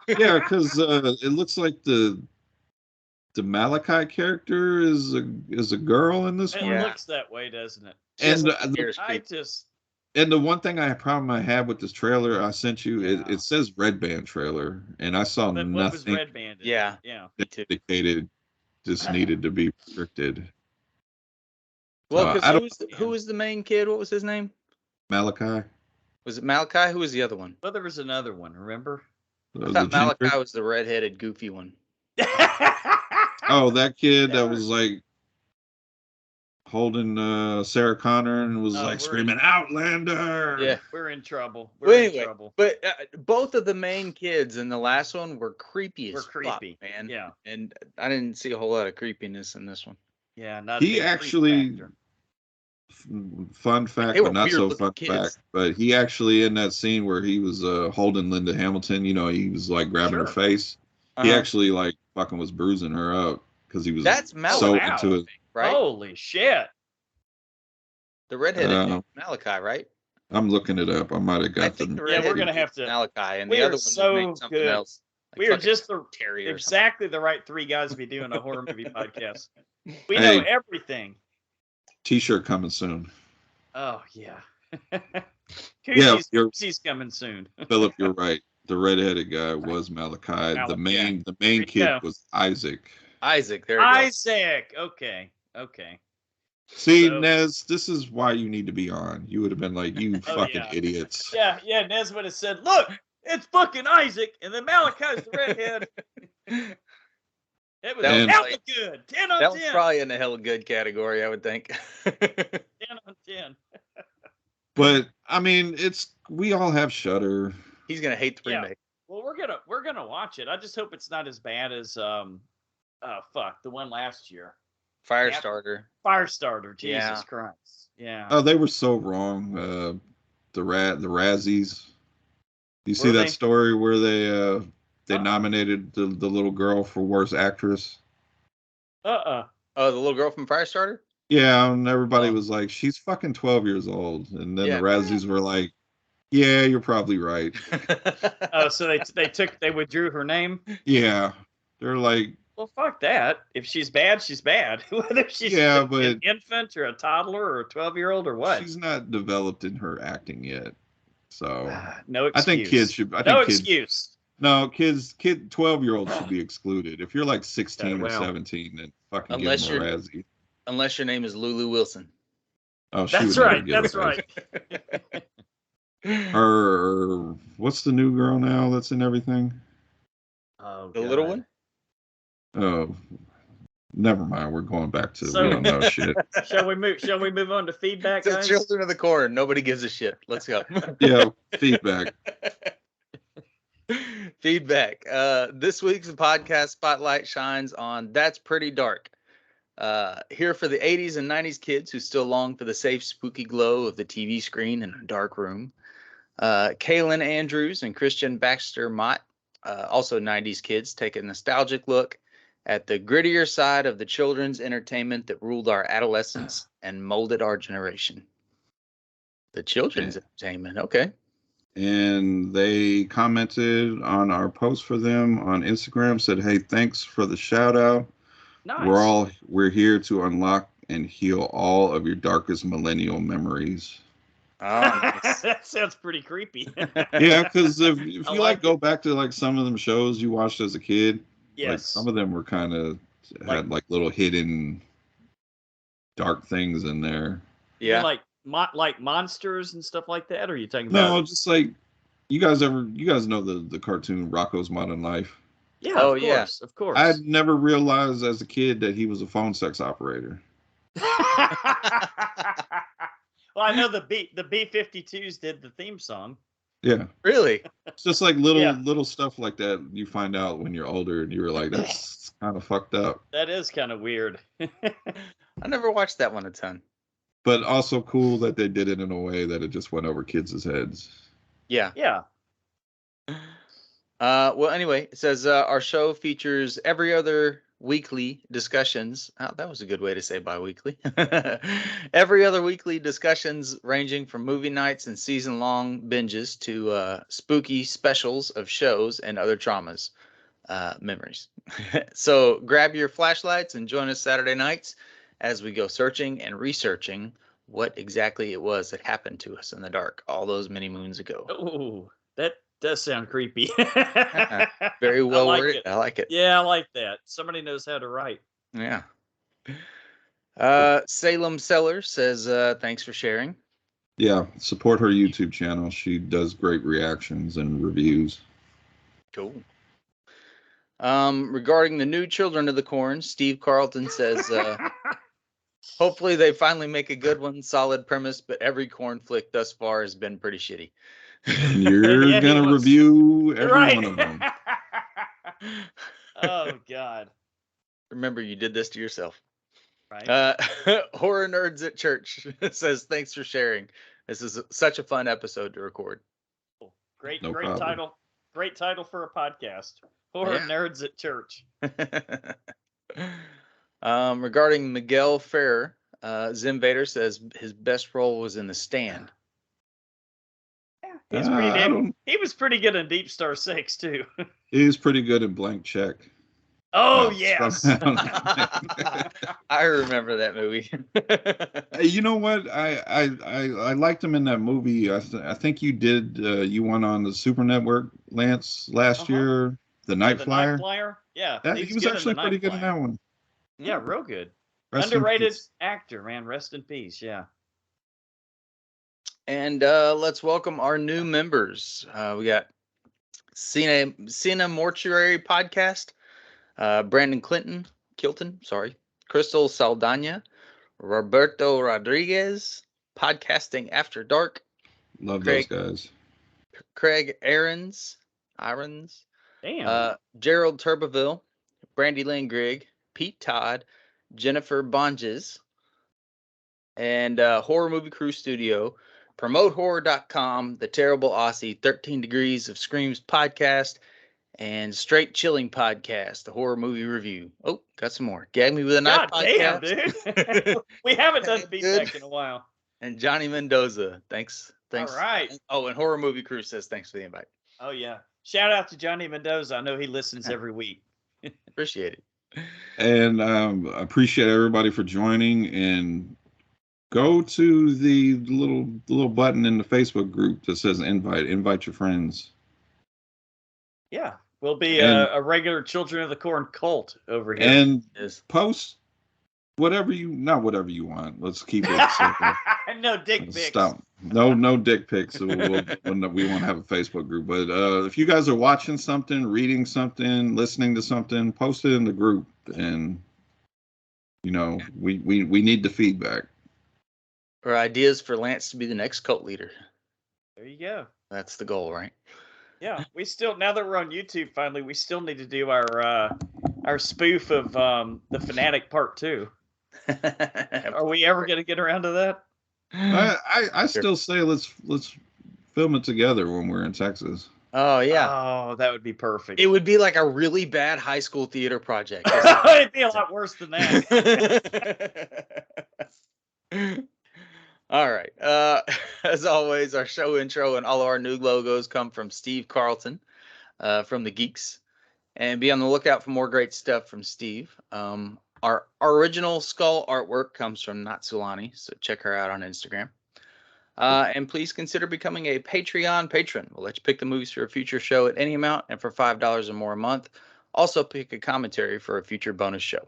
Yeah, because it looks like the Malachi character is a girl in this one.
It looks that way, doesn't it?
And
And
the one thing I have with this trailer I sent you, it says Red Band trailer, and I saw nothing.
What was Red Band?
Yeah.
Indicated this needed to be restricted.
Well, because who was the main kid? What was his name?
Malachi.
Was it Malachi? Who was the other one?
Well, there was another one. Remember?
I thought Malachi was the redheaded, goofy one.
Oh, that kid that was like holding Sarah Connor and was like screaming "Outlander!"
Yeah,
we're in trouble.
We're in trouble. But both of the main kids in the last one were creepy as fuck, man.
Yeah,
and I didn't see a whole lot of creepiness in this one.
Yeah, not
he actually. Fun fact, but not so fun fact. But he actually in that scene where he was holding Linda Hamilton, he was like grabbing her face. He actually like fucking was bruising her up because he was so into it.
Right?
Holy shit!
The redheaded Malachi, right?
I'm looking it up. I might have got
them. Yeah, we're gonna have to.
Malachi and the other one make something else.
We are just exactly the right three guys to be doing a horror movie podcast. We know everything.
T-shirt coming soon.
Oh yeah. He's coming soon.
Philip, you're right. The redheaded guy was Malachi. The main kid was Isaac.
Isaac, there you
go. Okay.
See, Nez, this is why you need to be on. You would have been like, you fucking idiots.
Yeah, Nez would have said, look, it's fucking Isaac, and then Malachi's the redhead. It was hella good. 10 on 10.
That was probably in the hella good category, I would think.
10 on 10.
But I mean, we all have Shudder.
He's gonna hate the remake.
Well, we're gonna watch it. I just hope it's not as bad as the one last year.
Firestarter.
Jesus Christ. Yeah.
Oh, they were so wrong. The Razzies. You see that story where they nominated the little girl for worst actress?
Oh, the little girl from Firestarter?
Yeah, and everybody was like, she's fucking 12 years old. And then the Razzies were like, yeah, you're probably right.
So they withdrew her name?
Yeah. They're like,
well, fuck that. If she's bad, she's bad. Whether she's an infant or a toddler or a 12-year-old or what.
She's not developed in her acting yet. So
no excuse.
I think kids should.
Excuse.
No, 12-year-olds should be excluded. If you're like 16 or 17, then fucking give them a Razzie.
Unless your name is Lulu Wilson.
Oh,
that's right. That's right.
Or what's the new girl now that's in everything?
Oh, the little one.
Oh, Never mind. We're going back to we don't know shit.
Shall we move on to feedback, guys?
Children of the Corn. Nobody gives a shit. Let's go.
Yeah, feedback.
Feedback. This week's podcast spotlight shines on That's Pretty Dark. Here for the 80s and 90s kids who still long for the safe, spooky glow of the TV screen in a dark room. Kaylin Andrews and Christian Baxter Mott, also 90s kids, take a nostalgic look at the grittier side of the children's entertainment that ruled our adolescence and molded our generation. The children's entertainment, okay.
And they commented on our post for them on Instagram, said, "Hey, thanks for the shout out. Nice. We're here to unlock and heal all of your darkest millennial memories."
Oh, nice.
That sounds pretty creepy.
Yeah, because if you go back to like some of them shows you watched as a kid,
yes,
like some of them were kind of had like little hidden dark things in there.
Yeah, like monsters and stuff like that. Or are you talking about?
No, just like you guys know the cartoon Rocko's Modern Life.
Yeah, of course.
I never realized as a kid that he was a phone sex operator.
Well, I know the B-52s did the theme song.
Yeah.
Really?
It's just like little stuff like that you find out when you're older and you were like, that's kind of fucked up.
That is kind of weird.
I never watched that one a ton.
But also cool that they did it in a way that it just went over kids' heads.
Yeah.
Yeah.
Well, anyway, it says our show features every other weekly discussions. Oh, that was a good way to say bi-weekly. Every other weekly discussions ranging from movie nights and season-long binges to spooky specials of shows and other traumas, memories. So grab your flashlights and join us Saturday nights as we go searching and researching what exactly it was that happened to us in the dark all those many moons ago.
Oh, that does sound creepy.
Very well worded. I like it.
Yeah, I like that. Somebody knows how to write.
Yeah. Salem Seller says, thanks for sharing.
Yeah, support her YouTube channel. She does great reactions and reviews.
Cool. Regarding the new Children of the Corn, Steve Carlton says, hopefully they finally make a good one, solid premise, but every corn flick thus far has been pretty shitty.
And you're going to review every one of them.
Oh, God.
Remember, you did this to yourself.
Right.
Horror Nerds at Church says, thanks for sharing. This is such a fun episode to record.
Great title. Great title for a podcast. Horror Nerds at Church.
Regarding Miguel Ferrer, Zim Vader says his best role was in The Stand.
He was pretty good in Deepstar 6 too.
He was pretty good in Blank Check.
Oh yes,
I remember that movie.
You know what? I liked him in that movie. I think you did. You went on the Super Network, Lance, last year. The Night Flyer.
Night Flyer. Yeah,
he was actually pretty good in that one.
Yeah, real good. Underrated actor, man. Rest in peace. Yeah.
And let's welcome our new members. We got Cena Mortuary Podcast, Brandon Kilton, Crystal Saldana, Roberto Rodriguez, Podcasting After Dark.
Love those guys.
Craig Irons,
damn.
Gerald Turbeville, Brandy Lynn Grigg, Pete Todd, Jennifer Bonges, and Horror Movie Crew Studio, PromoteHorror.com, The Terrible Aussie, 13 Degrees of Screams Podcast, and Straight Chilling Podcast, the Horror Movie Review. Oh, got some more. Gag Me With a Knife Podcast.
Damn, dude. We haven't done feedback in a while.
And Johnny Mendoza. Thanks.
All right.
Oh, and Horror Movie Crew says thanks for the invite.
Oh, yeah. Shout out to Johnny Mendoza. I know he listens every week.
Appreciate it.
And I appreciate everybody for joining. And go to the little button in the Facebook group that says invite your friends.
Yeah, we'll be a regular Children of the Corn cult over here.
And post whatever you want. Let's keep it simple.
No dick pics.
Stop. No dick pics. We won't have a Facebook group. But if you guys are watching something, reading something, listening to something, post it in the group and we need the feedback.
Or ideas for Lance to be the next cult leader.
There you go.
That's the goal, right?
Yeah, we still, now that we're on YouTube finally, we still need to do our spoof of the Fanatic Part 2. Are we ever going to get around to that?
I still say let's film it together when we're in Texas.
Oh yeah.
Oh, that would be perfect.
It would be like a really bad high school theater project.
It'd be a lot worse than that.
All right. As always, our show intro and all of our new logos come from Steve Carlton from the Geeks. And be on the lookout for more great stuff from Steve. Our original skull artwork comes from Natsulani, so check her out on Instagram. And please consider becoming a Patreon patron. We'll let you pick the movies for a future show at any amount, and for $5 or more a month, also pick a commentary for a future bonus show.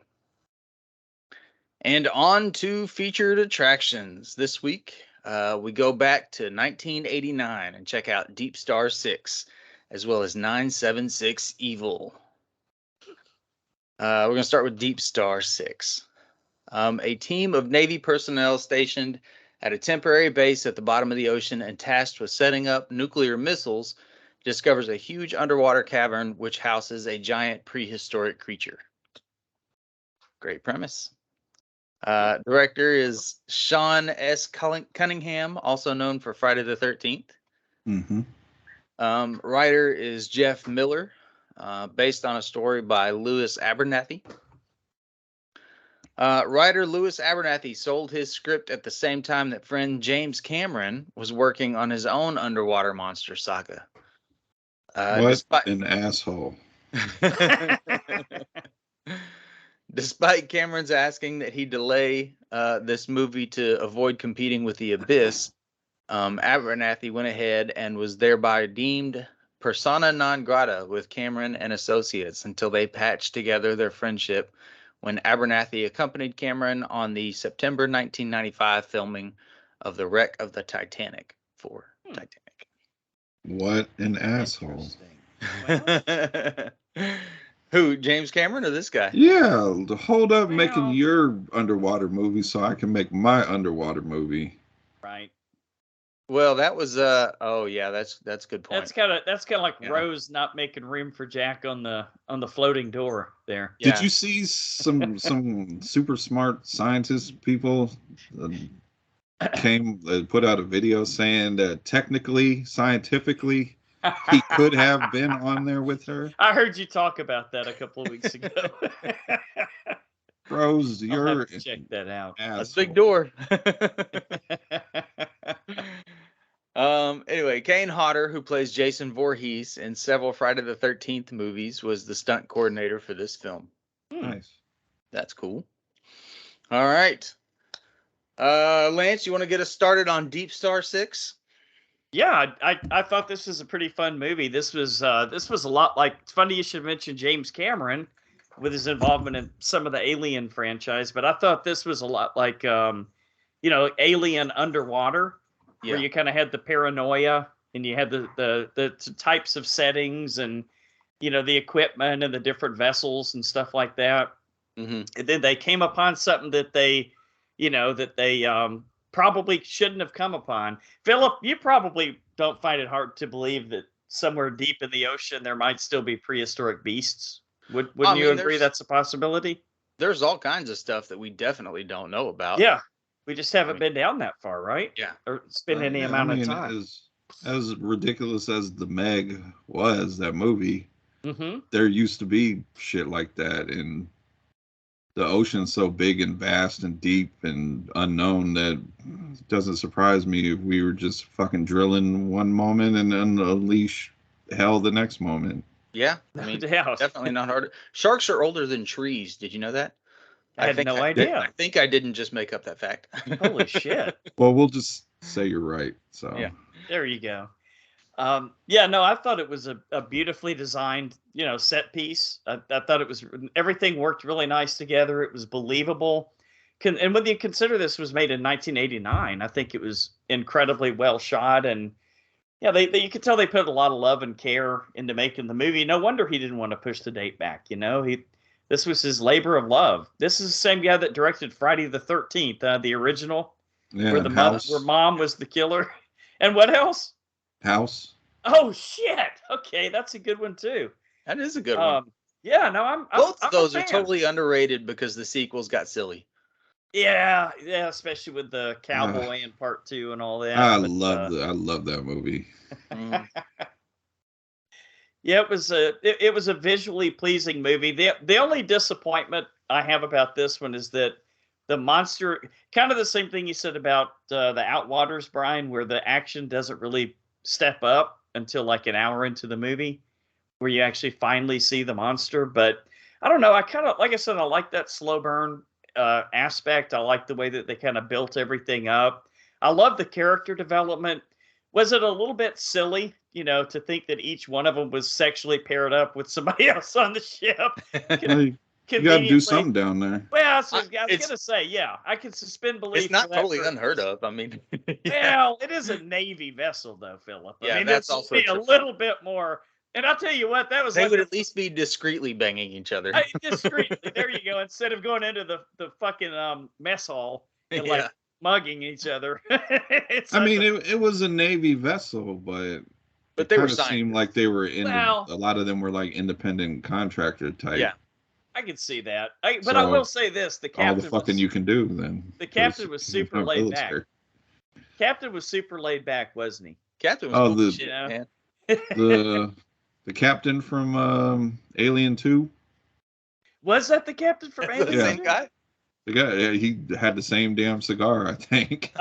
And on to featured attractions. This week, we go back to 1989 and check out Deepstar Six, as well as 976 Evil. We're going to start with Deepstar Six. A team of Navy personnel stationed at a temporary base at the bottom of the ocean and tasked with setting up nuclear missiles discovers a huge underwater cavern which houses a giant prehistoric creature. Great premise. Director is Sean S. Cunningham, also known for Friday the 13th.
Mm-hmm.
Writer is Jeff Miller, based on a story by Louis Abernathy. Writer Louis Abernathy sold his script at the same time that friend James Cameron was working on his own underwater monster saga.
What an asshole.
Despite Cameron's asking that he delay this movie to avoid competing with The Abyss, Abernathy went ahead and was thereby deemed persona non grata with Cameron and associates until they patched together their friendship when Abernathy accompanied Cameron on the September 1995 filming of the wreck of the Titanic for Titanic.
What an asshole.
Well,
who, James Cameron or this guy?
Yeah, hold up making your underwater movie so I can make my underwater movie.
Right.
Well, that was oh yeah, that's a good point.
That's kind of like Rose not making room for Jack on the floating door there.
Did you see some super smart scientist people put out a video saying that technically, scientifically, he could have been on there with her?
I heard you talk about that a couple of weeks ago.
Rose,
you're check that out.
Asshole.
That's a big door. Anyway, Kane Hodder, who plays Jason Voorhees in several Friday the 13th movies, was the stunt coordinator for this film.
Nice.
That's cool. All right. Lance, you want to get us started on Deepstar Six?
Yeah, I thought this was a pretty fun movie. This was a lot like, it's funny you should mention James Cameron with his involvement in some of the Alien franchise, but I thought this was a lot like Alien Underwater, where you kind of had the paranoia and you had the types of settings and the equipment and the different vessels and stuff like that.
Mm-hmm.
And then they came upon something that they probably shouldn't have come upon. Philip, you probably don't find it hard to believe that somewhere deep in the ocean there might still be prehistoric beasts. Wouldn't you agree that's a possibility? There's
all kinds of stuff that we definitely don't know about.
Yeah. We just haven't been down that far, right?
Yeah.
Or spend any amount of time.
As ridiculous as the Meg was, that movie,
mm-hmm.
There used to be shit like that, and the ocean's so big and vast and deep and unknown that it doesn't surprise me if we were just fucking drilling one moment and then unleash hell the next moment.
Yeah, I mean, definitely not hard. Sharks are older than trees. Did you know that?
I had no idea.
I think I didn't just make up that fact.
Holy shit.
Well, we'll just say you're right. So
yeah, there you go. I thought it was a beautifully designed, set piece. I thought everything worked really nice together. It was believable. And when you consider this was made in 1989, I think it was incredibly well shot. And yeah, you could tell they put a lot of love and care into making the movie. No wonder he didn't want to push the date back. This was his labor of love. This is the same guy that directed Friday the 13th, the original, where the where mom was the killer. And what else?
House.
Oh shit! Okay, that's a good one too.
That is a good one.
Yeah, no,
both of those are totally underrated because the sequels got silly.
Yeah, especially with the Cowboy and Part 2 and all that.
I love that movie.
Yeah, it was a visually pleasing movie. The only disappointment I have about this one is that the monster, kind of the same thing you said about the Outwaters, Brian, where the action doesn't really step up until like an hour into the movie, where you actually finally see the monster. But I don't know. I kind of, like I said, I like that slow burn aspect. I like the way that they kind of built everything up. I love the character development. Was it a little bit silly, to think that each one of them was sexually paired up with somebody else on the ship?
You got to do something down there.
Well, I was going to say, yeah, I can suspend belief.
It's not totally unheard of. I mean,
well, it is a Navy vessel, though, Philip.
Yeah, that's also
a little bit more. And I'll tell you what, that was.
They would at least be discreetly banging each other.
Discreetly, there you go. Instead of going into the fucking mess hall and like mugging each other.
It was a Navy vessel, but
they were
seemed like they were a lot of them were like independent contractor type.
Yeah. I can see that. But I will say this: the captain.
All the fucking you can do then.
The captain was super laid back. Captain was super laid back, wasn't he?
Captain was
the captain from Alien 2.
Was that the captain from Alien 2?
The same guy?
The guy, he had the same damn cigar, I think.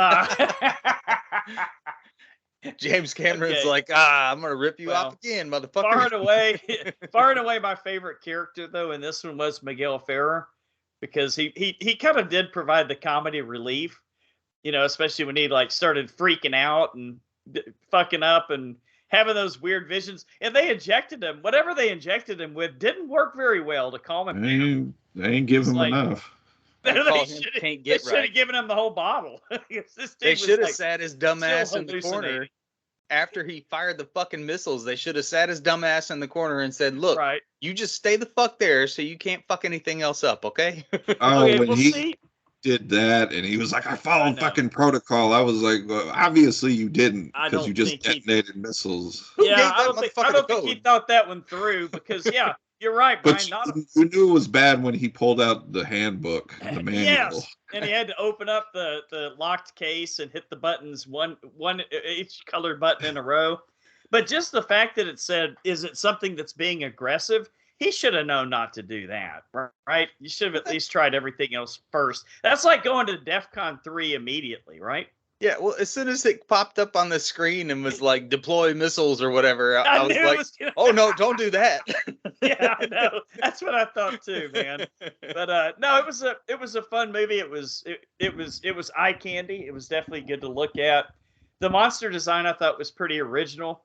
James Cameron's like, I'm gonna rip you off again, motherfucker.
Far and away, my favorite character though, and this one was Miguel Ferrer, because he kind of did provide the comedy relief, especially when he like started freaking out and fucking up and having those weird visions. And they injected him, whatever they injected him with, didn't work very well to calm him down.
They ain't give him enough.
They should have given him the whole bottle.
They should have sat his dumbass in the corner after he fired the fucking missiles. They should have sat his dumbass in the corner and said, "Look, you just stay the fuck there, so you can't fuck anything else up, okay?"
He did that, and he was like, "I followed fucking protocol." I was like, "Well, obviously you didn't, because you just detonated missiles."
Yeah, I don't think he thought that one through, because you're right, Brian.
But you knew it was bad when he pulled out the handbook, the manual.
Yes, and he had to open up the locked case and hit the buttons, one each colored button in a row. But just the fact that it said, "Is it something that's being aggressive?" He should have known not to do that, right? You should have at least tried everything else first. That's like going to DEFCON 3 immediately, right?
Yeah, well, as soon as it popped up on the screen and was like, deploy missiles or whatever, I was like, oh, no, don't do that.
Yeah, I know. That's what I thought too, man. But no, it was a fun movie. It was eye candy. It was definitely good to look at. The monster design I thought was pretty original.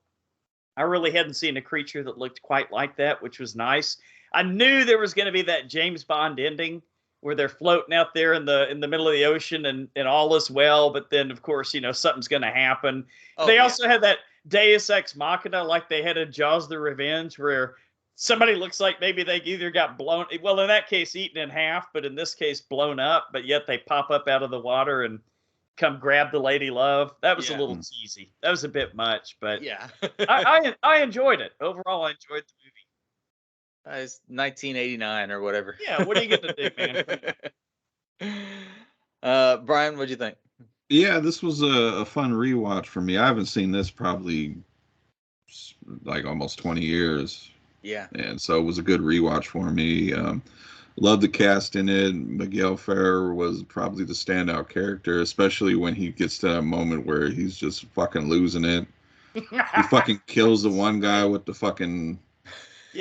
I really hadn't seen a creature that looked quite like that, which was nice. I knew there was going to be that James Bond ending where they're floating out there in the middle of the ocean and all is well, but then of course, something's going to happen. They also had that Deus Ex Machina, like they had in Jaws the Revenge, where somebody looks like maybe they either got blown, well, in that case, eaten in half, but in this case, blown up, but yet they pop up out of the water and come grab the lady love. That was a little cheesy. That was a bit much, but I enjoyed it. Overall, I enjoyed the movie.
It's 1989 or whatever.
Yeah, what are you going to do,
man? Brian, what'd you think?
Yeah, this was a fun rewatch for me. I haven't seen this probably like almost 20 years.
Yeah.
And so it was a good rewatch for me. Loved the cast in it. Miguel Ferrer was probably the standout character, especially when he gets to that moment where he's just fucking losing it. He fucking kills the one guy with the fucking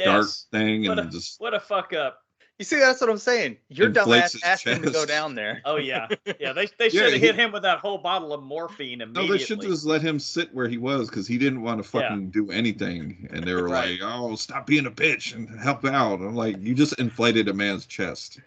dart thing, and
what a fuck up.
You see, that's what I'm saying. Your dumbass asked him to go down there.
Oh yeah, they should have hit him with that whole bottle of morphine immediately.
No, they should just let him sit where he was, because he didn't want to fucking do anything. And they were like, "Oh, stop being a bitch and help out." I'm like, you just inflated a man's chest.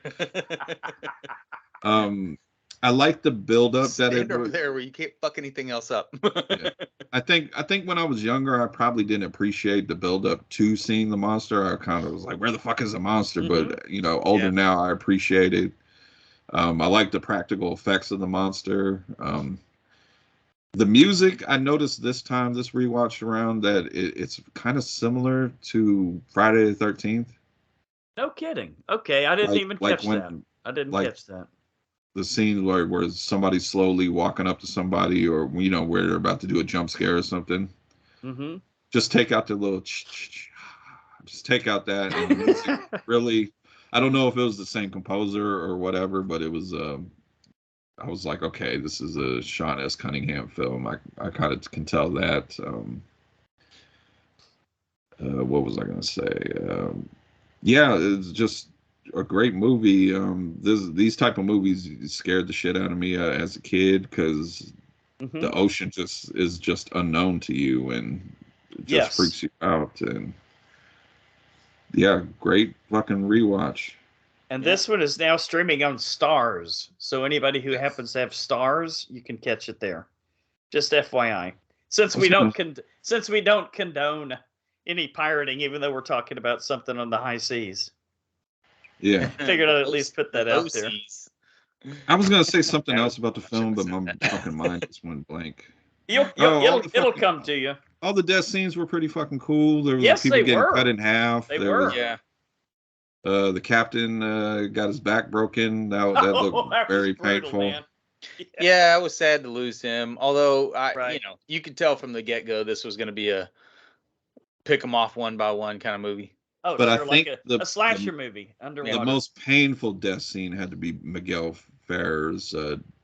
I like the build up that it
over there where you can't fuck anything else up.
Yeah. I think when I was younger, I probably didn't appreciate the build up to seeing the monster. I kind of was like, where the fuck is the monster? But older now, I appreciate it. I like the practical effects of the monster. The music, I noticed this rewatch around that it's kind of similar to Friday the 13th.
No kidding. Okay, I didn't even catch that. I didn't catch that.
The scene where somebody's slowly walking up to somebody, or where they're about to do a jump scare or something. Mm-hmm. Just take out the little. Just take out that. And the music really, I don't know if it was the same composer or whatever, but it was. I was like, okay, this is a Sean S. Cunningham film. I kind of can tell that. What was I going to say? Yeah, it's just a great movie. These type of movies scared the shit out of me as a kid because the ocean is just unknown to you, and it just freaks you out. And yeah, great fucking rewatch.
And this one is now streaming on Stars, so anybody who happens to have Stars, you can catch it there. Just FYI, since we don't condone any pirating, even though we're talking about something on the high seas.
Yeah.
Figured I'd at least put that out there.
I was going to say something else about the film, but my fucking mind just went blank.
It'll come to you.
All the death scenes were pretty fucking cool. There was people getting cut in half.
They were.
The captain got his back broken. That looked very painful. Man.
Yeah, I was sad to lose him. Although, you could tell from the get-go this was going to be a pick them off one by one kind of movie.
Oh, but sure, I think like a slasher movie. Underwater.
The most painful death scene had to be Miguel Ferrer's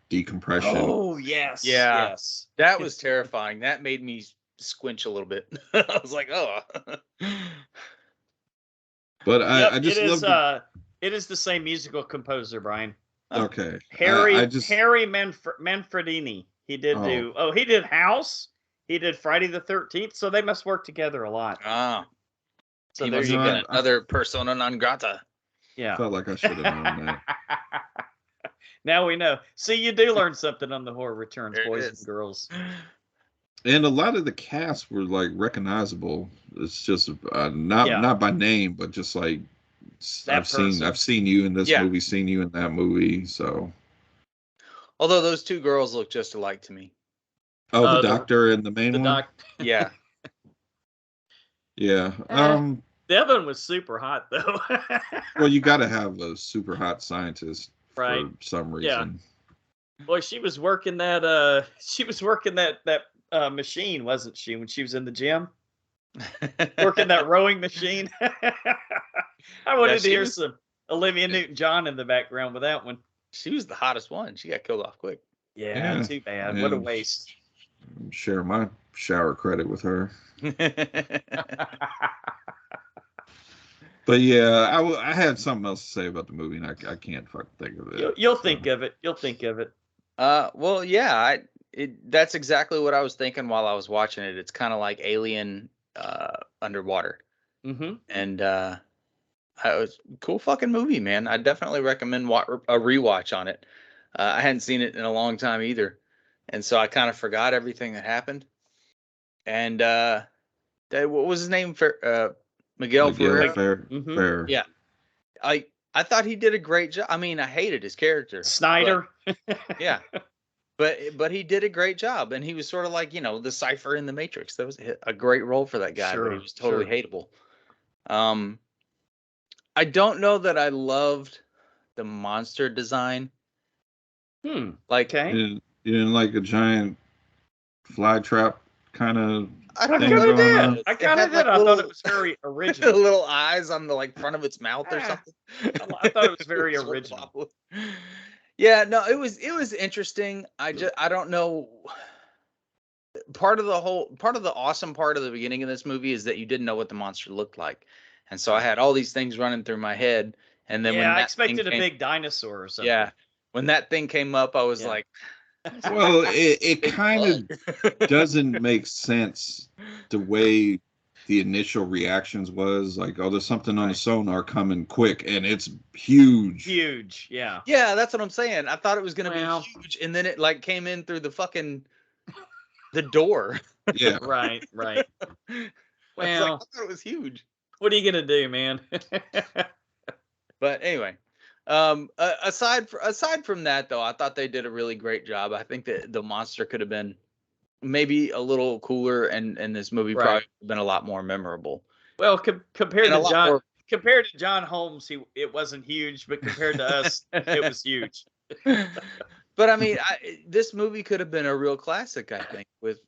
decompression.
Oh, yes.
Yeah.
Yes.
That was terrifying. That made me squinch a little bit. I was like, oh.
But I just love
it is the same musical composer, Brian.
Okay.
Harry Manfredini. He did House. He did Friday the 13th, so they must work together a lot.
Ah. So there's another persona non grata.
Yeah. Felt like I should have known that.
Now we know. See, you do learn something on the Horror Returns, boys and girls.
And a lot of the cast were like recognizable. It's just not by name, but just like I've seen you in this movie, seen you in that movie. So,
although those two girls look just alike to me.
Oh, the doctor and the main one.
Yeah.
Yeah.
The other one was super hot though.
Well, you got to have a super hot scientist for some reason.
Yeah. Boy, she was working that machine, wasn't she, when she was in the gym? Working that rowing machine. I wanted to hear some Olivia Newton-John in the background with that one.
She was the hottest one. She got killed off quick.
Yeah. Too bad. What a waste.
Share my shower credit with her. But yeah, I had something else to say about the movie, and I can't fucking think of it.
You'll think of it. You'll think of it.
Well, yeah, that's exactly what I was thinking while I was watching it. It's kind of like Alien underwater. Mm-hmm. And it was a cool fucking movie, man. I definitely recommend a rewatch on it. I hadn't seen it in a long time either. And so I kind of forgot everything that happened. And what was his name? Miguel Ferrer.
Mm-hmm. Ferrer.
Yeah. I thought he did a great job. I mean, I hated his character.
Snyder.
Yeah. But he did a great job, and he was sort of like, the Cypher in the Matrix. That was a great role for that guy, but he was totally hateable. I don't know that I loved the monster design. Like,
you didn't like a giant fly trap kind of.
I kind of did. I thought it was very original.
Little eyes on the front of its mouth or something.
I thought it was very original.
Yeah, no, it was interesting. I don't know. Part of the awesome part of the beginning of this movie is that you didn't know what the monster looked like, and so I had all these things running through my head. And then when I expected a
big dinosaur or something.
Yeah, when that thing came up, I was like,
well, it kind of doesn't make sense the way the initial reactions was like, oh, there's something on the sonar coming quick, and it's huge.
Huge, yeah.
Yeah, that's what I'm saying. I thought it was gonna be huge, and then it like came in through the door.
Yeah.
Right.
Well, I thought it was huge.
What are you gonna do, man?
But anyway, aside from that, though, I thought they did a really great job. I think that the monster could have been maybe a little cooler, and this movie probably would have been a lot more memorable.
Well, compared to John Holmes, it wasn't huge, but compared to us, it was huge.
But I mean, this movie could have been a real classic, I think, with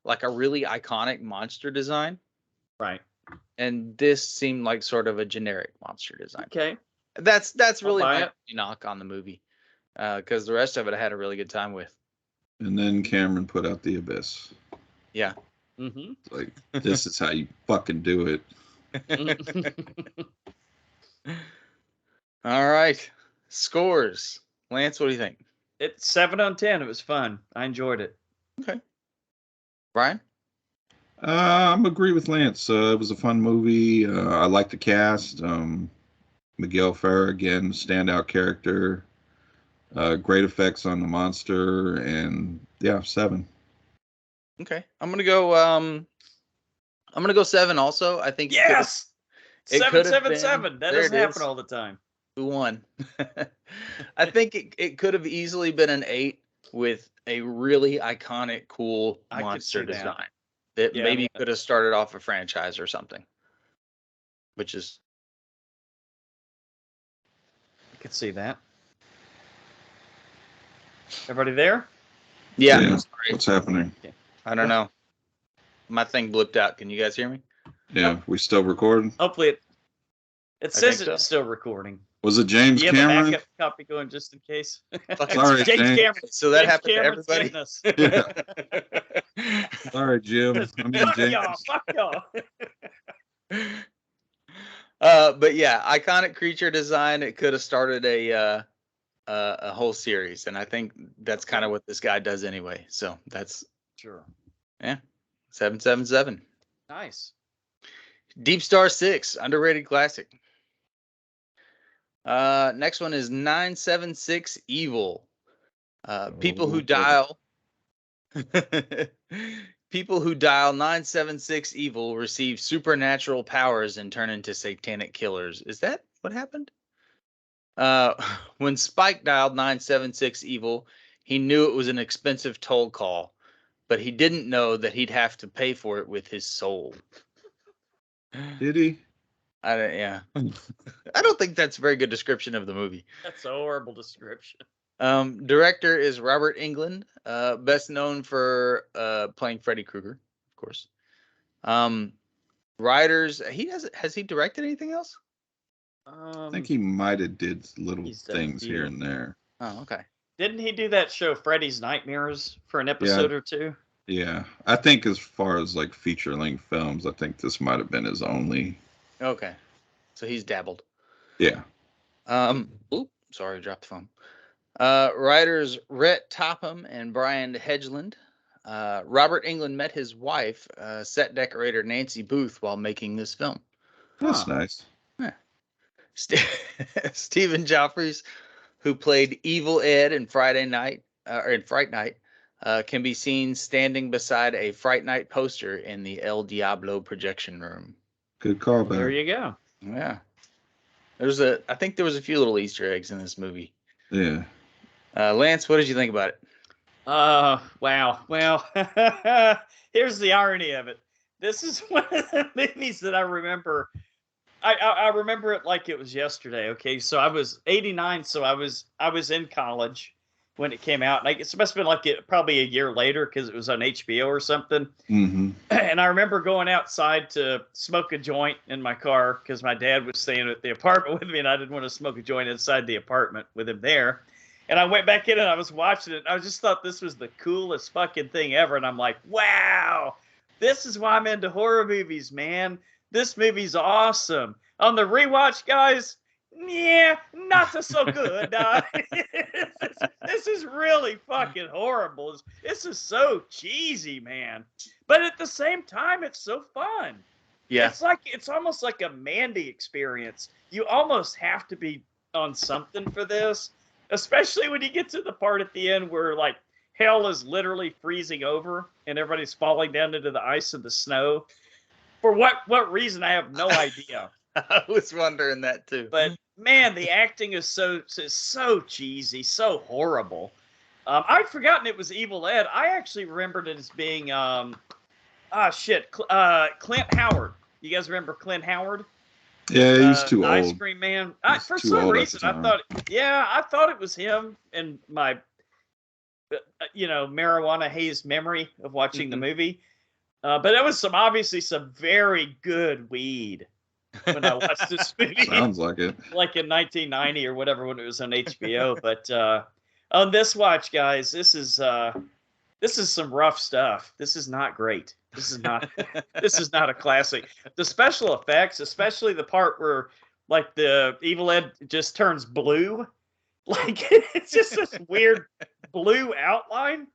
like a really iconic monster design.
Right.
And this seemed like sort of a generic monster design.
Okay.
That's really my knock on the movie, because the rest of it I had a really good time with.
And then Cameron put out The Abyss.
Yeah.
Mm-hmm.
Like, this is how you fucking do it.
All right. Scores. Lance, what do you think?
It's 7 on 10. It was fun. I enjoyed it.
Okay. Brian?
I'm agree with Lance. It was a fun movie. I like the cast. Miguel Ferrer, again, standout character. Great effects on the monster, and yeah, 7.
Okay, I'm gonna go 7 also. I think
yes, 777. That doesn't happen all the time.
Who won? I think it could have easily been an 8 with a really iconic, cool monster design that maybe could have started off a franchise or something. Which is,
I could see that. Everybody there?
Yeah.
What's happening?
I don't know. My thing blipped out. Can you guys hear me?
Yeah, we still recording?
Hopefully it says it's still recording.
Was it James Cameron?
You have a backup copy going just in case.
Sorry,
James Cameron.
So that happened to everybody.
Yeah. Sorry, Jim. I mean, James.
Fuck y'all.
But yeah, iconic creature design. It could have started a whole series, and I think that's kind of what this guy does anyway. So that's
sure.
Yeah, 777.
Nice.
Deepstar 6, underrated classic. Next one is 976 Evil. People who dial 976 Evil receive supernatural powers and turn into satanic killers. Is that what happened? When Spike dialed 976 Evil, he knew it was an expensive toll call, but he didn't know that he'd have to pay for it with his soul.
Did he?
I don't think that's a very good description of the movie.
That's a horrible description.
Director is Robert Englund, best known for playing Freddy Krueger, of course. Writers, has he directed anything else?
I think he might have did little things here and there.
Oh, okay.
Didn't he do that show Freddy's Nightmares for an episode or two?
Yeah, I think as far as like feature-length films, I think this might have been his only.
Okay, so he's dabbled.
Yeah.
Sorry, I dropped the phone. Writers Rhett Topham and Brian Hedgeland. Robert Englund met his wife, set decorator Nancy Booth, while making this film.
That's nice.
Yeah. Stephen Joffreys, who played Evil Ed in Fright Night, can be seen standing beside a Fright Night poster in the El Diablo projection room.
Good call,
there you go.
Yeah. I think there was a few little Easter eggs in this movie.
Yeah.
Lance, what did you think about it?
Wow. Well, here's the irony of it. This is one of the movies that I remember. I remember it like it was yesterday. Okay, so I was 89, so I was in college when it came out. Like it must have been like probably a year later because it was on HBO or something.
Mm-hmm.
And I remember going outside to smoke a joint in my car because my dad was staying at the apartment with me, and I didn't want to smoke a joint inside the apartment with him there. And I went back in and I was watching it. And I just thought this was the coolest fucking thing ever. And I'm like, wow, this is why I'm into horror movies, man. This movie's awesome. On the rewatch, guys, yeah, not so good. This is really fucking horrible. This is so cheesy, man. But at the same time, it's so fun.
Yeah.
It's almost like a Mandy experience. You almost have to be on something for this, especially when you get to the part at the end where like hell is literally freezing over and everybody's falling down into the ice and the snow. For what reason, I have no idea.
I was wondering that too.
But man, the acting is so cheesy, so horrible. I'd forgotten it was Evil Ed. I actually remembered it as being Clint Howard. You guys remember Clint Howard?
Yeah, he's too old.
Ice Cream Man. For
too
some
old
reason, I thought it was him in my, marijuana hazed memory of watching the movie. But it was obviously some very good weed when I watched this movie.
Sounds like it.
Like in 1990 or whatever when it was on HBO. But on this watch, guys, this is some rough stuff. This is not great. This is not a classic. The special effects, especially the part where like the Evil Ed just turns blue. Like it's just this weird blue outline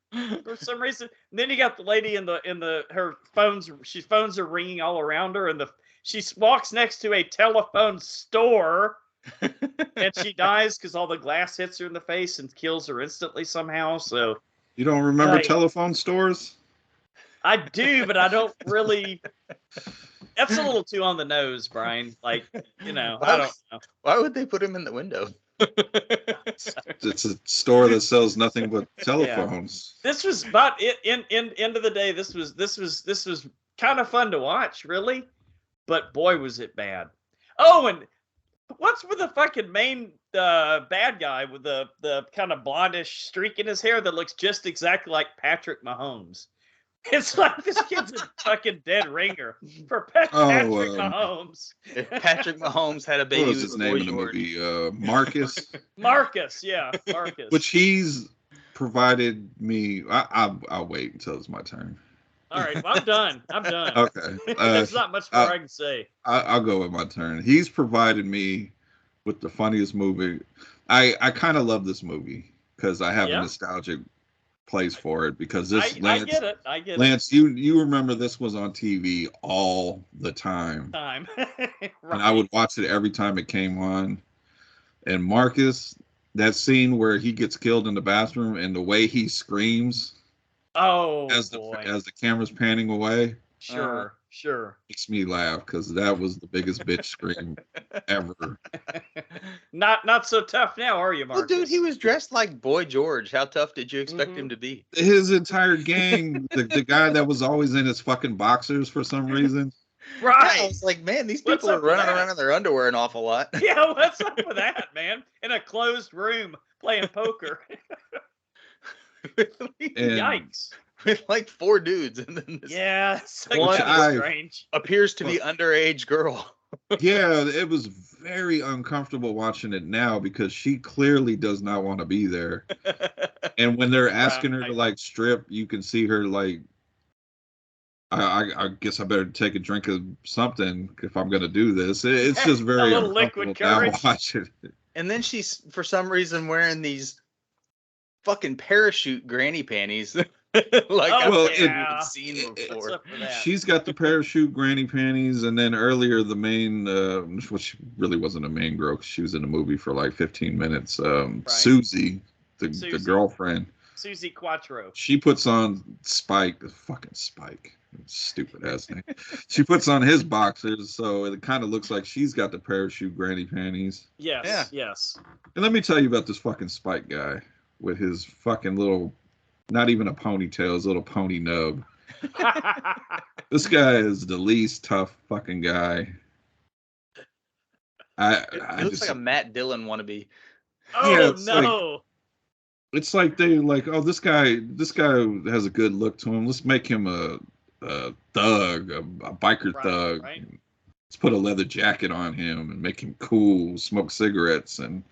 for some reason. And then you got the lady in her phones. Phones are ringing all around her, and she walks next to a telephone store, and she dies because all the glass hits her in the face and kills her instantly somehow. So
you don't remember telephone stores?
I do, but I don't really. That's a little too on the nose, Brian. Like, I don't know.
Why would they put him in the window?
It's a store that sells nothing but telephones.
Yeah. This was, but in end of the day, this was kind of fun to watch, really. But boy, was it bad. Oh, and what's with the fucking main bad guy with the kind of blondish streak in his hair that looks just exactly like Patrick Mahomes? It's like this kid's a fucking dead ringer for Patrick Mahomes.
Patrick Mahomes had a baby.
What was his name in the movie? Marcus.
Marcus.
Which he's provided me. I'll wait until it's my turn.
All right, well, I'm done.
Okay.
There's not much more I can say.
I'll go with my turn. He's provided me with the funniest movie. I kind of love this movie because I have a nostalgic place for it because this
I get it.
Lance, you remember this was on TV all the time.
Right.
And I would watch it every time it came on. And Marcus, that scene where he gets killed in the bathroom and the way he screams as the camera's panning away.
Sure.
Makes me laugh because that was the biggest bitch scream ever.
Not so tough now, are you, Marcus?
Well, dude, he was dressed like Boy George. How tough did you expect him to be?
His entire gang, the guy that was always in his fucking boxers for some reason.
Right.
I was like, man, these people are running around in their underwear an awful lot.
Yeah, what's up with that, man? In a closed room playing poker. Yikes.
With like 4 dudes, and then
it's
one
strange.
Appears to be underage girl.
Yeah, it was very uncomfortable watching it now because she clearly does not want to be there. And when they're asking her to like strip, you can see her like, I guess I better take a drink of something if I'm gonna do this. It's just very
a little liquid courage.
Watching it.
And then she's for some reason wearing these fucking parachute granny panties. I've seen before.
She's got the parachute granny panties, and then earlier the main, which really wasn't a main girl, 'cause she was in the movie for like 15 minutes. Susie, the girlfriend.
Susie Quattro.
She puts on Spike, fucking Spike, stupid ass name. She puts on his boxers, so it kind of looks like she's got the parachute granny panties.
Yes.
And let me tell you about this fucking Spike guy with his fucking little. Not even a ponytail, his little pony nub. This guy is the least tough fucking guy.
It looks like a Matt Dillon wannabe.
Oh no!
It's like they like, oh, this guy has a good look to him. Let's make him a thug, a biker thug.
Right.
Let's put a leather jacket on him and make him cool, smoke cigarettes, and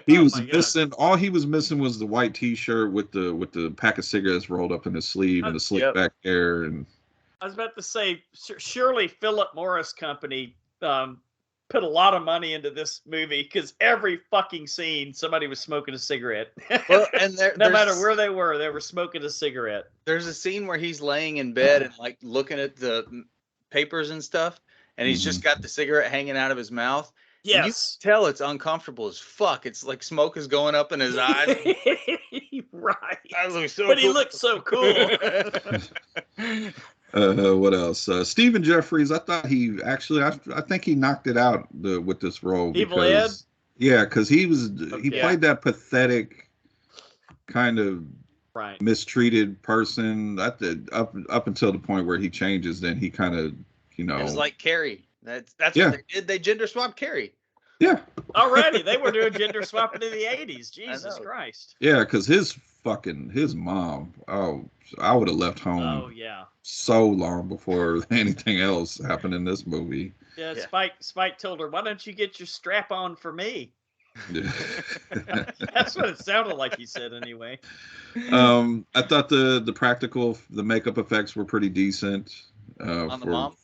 he was missing. All he was missing was the white T-shirt with the pack of cigarettes rolled up in his sleeve and the slick back hair. And
I was about to say, surely Philip Morris Company put a lot of money into this movie because every fucking scene somebody was smoking a cigarette.
Well, and
no matter where they were smoking a cigarette.
There's a scene where he's laying in bed and like looking at the papers and stuff, and he's just got the cigarette hanging out of his mouth.
Yes.
And you can tell it's uncomfortable as fuck. It's like smoke is going up in his eyes.
Right.
That looks so
but
cool.
He looks so cool.
What else? Stephen Jeffries. I thought he actually. I think he knocked it out with this role.
Evil Ed.
Yeah, because he played that pathetic kind of mistreated person. Up until the point where he changes, then he kind of It
was like Carrie. That's what they did. They gender swapped Carrie.
Yeah.
Already, they were doing gender swapping in the 80s. Jesus Christ.
Yeah, because his mom. Oh, I would have left home.
Oh yeah.
So long before anything else happened in this movie.
Yeah, Spike told her, "Why don't you get your strap on for me?"
Yeah.
That's what it sounded like he said anyway.
I thought the makeup effects were pretty decent.
On the mom.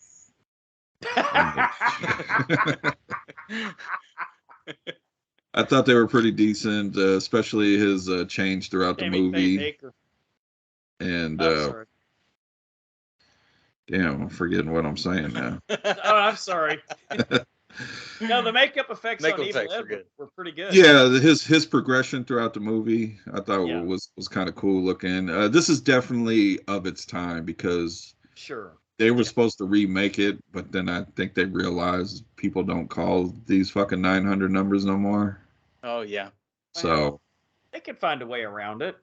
I thought they were pretty decent, especially his change throughout the movie. And damn, I'm forgetting what I'm saying now.
Oh, I'm sorry. No, the makeup effects on Evil Ed were pretty good.
Yeah, his progression throughout the movie, I thought was kind of cool looking. This is definitely of its time because they were supposed to remake it, but then I think they realized people don't call these fucking 900 numbers no more.
Oh yeah.
So
they could find a way around it,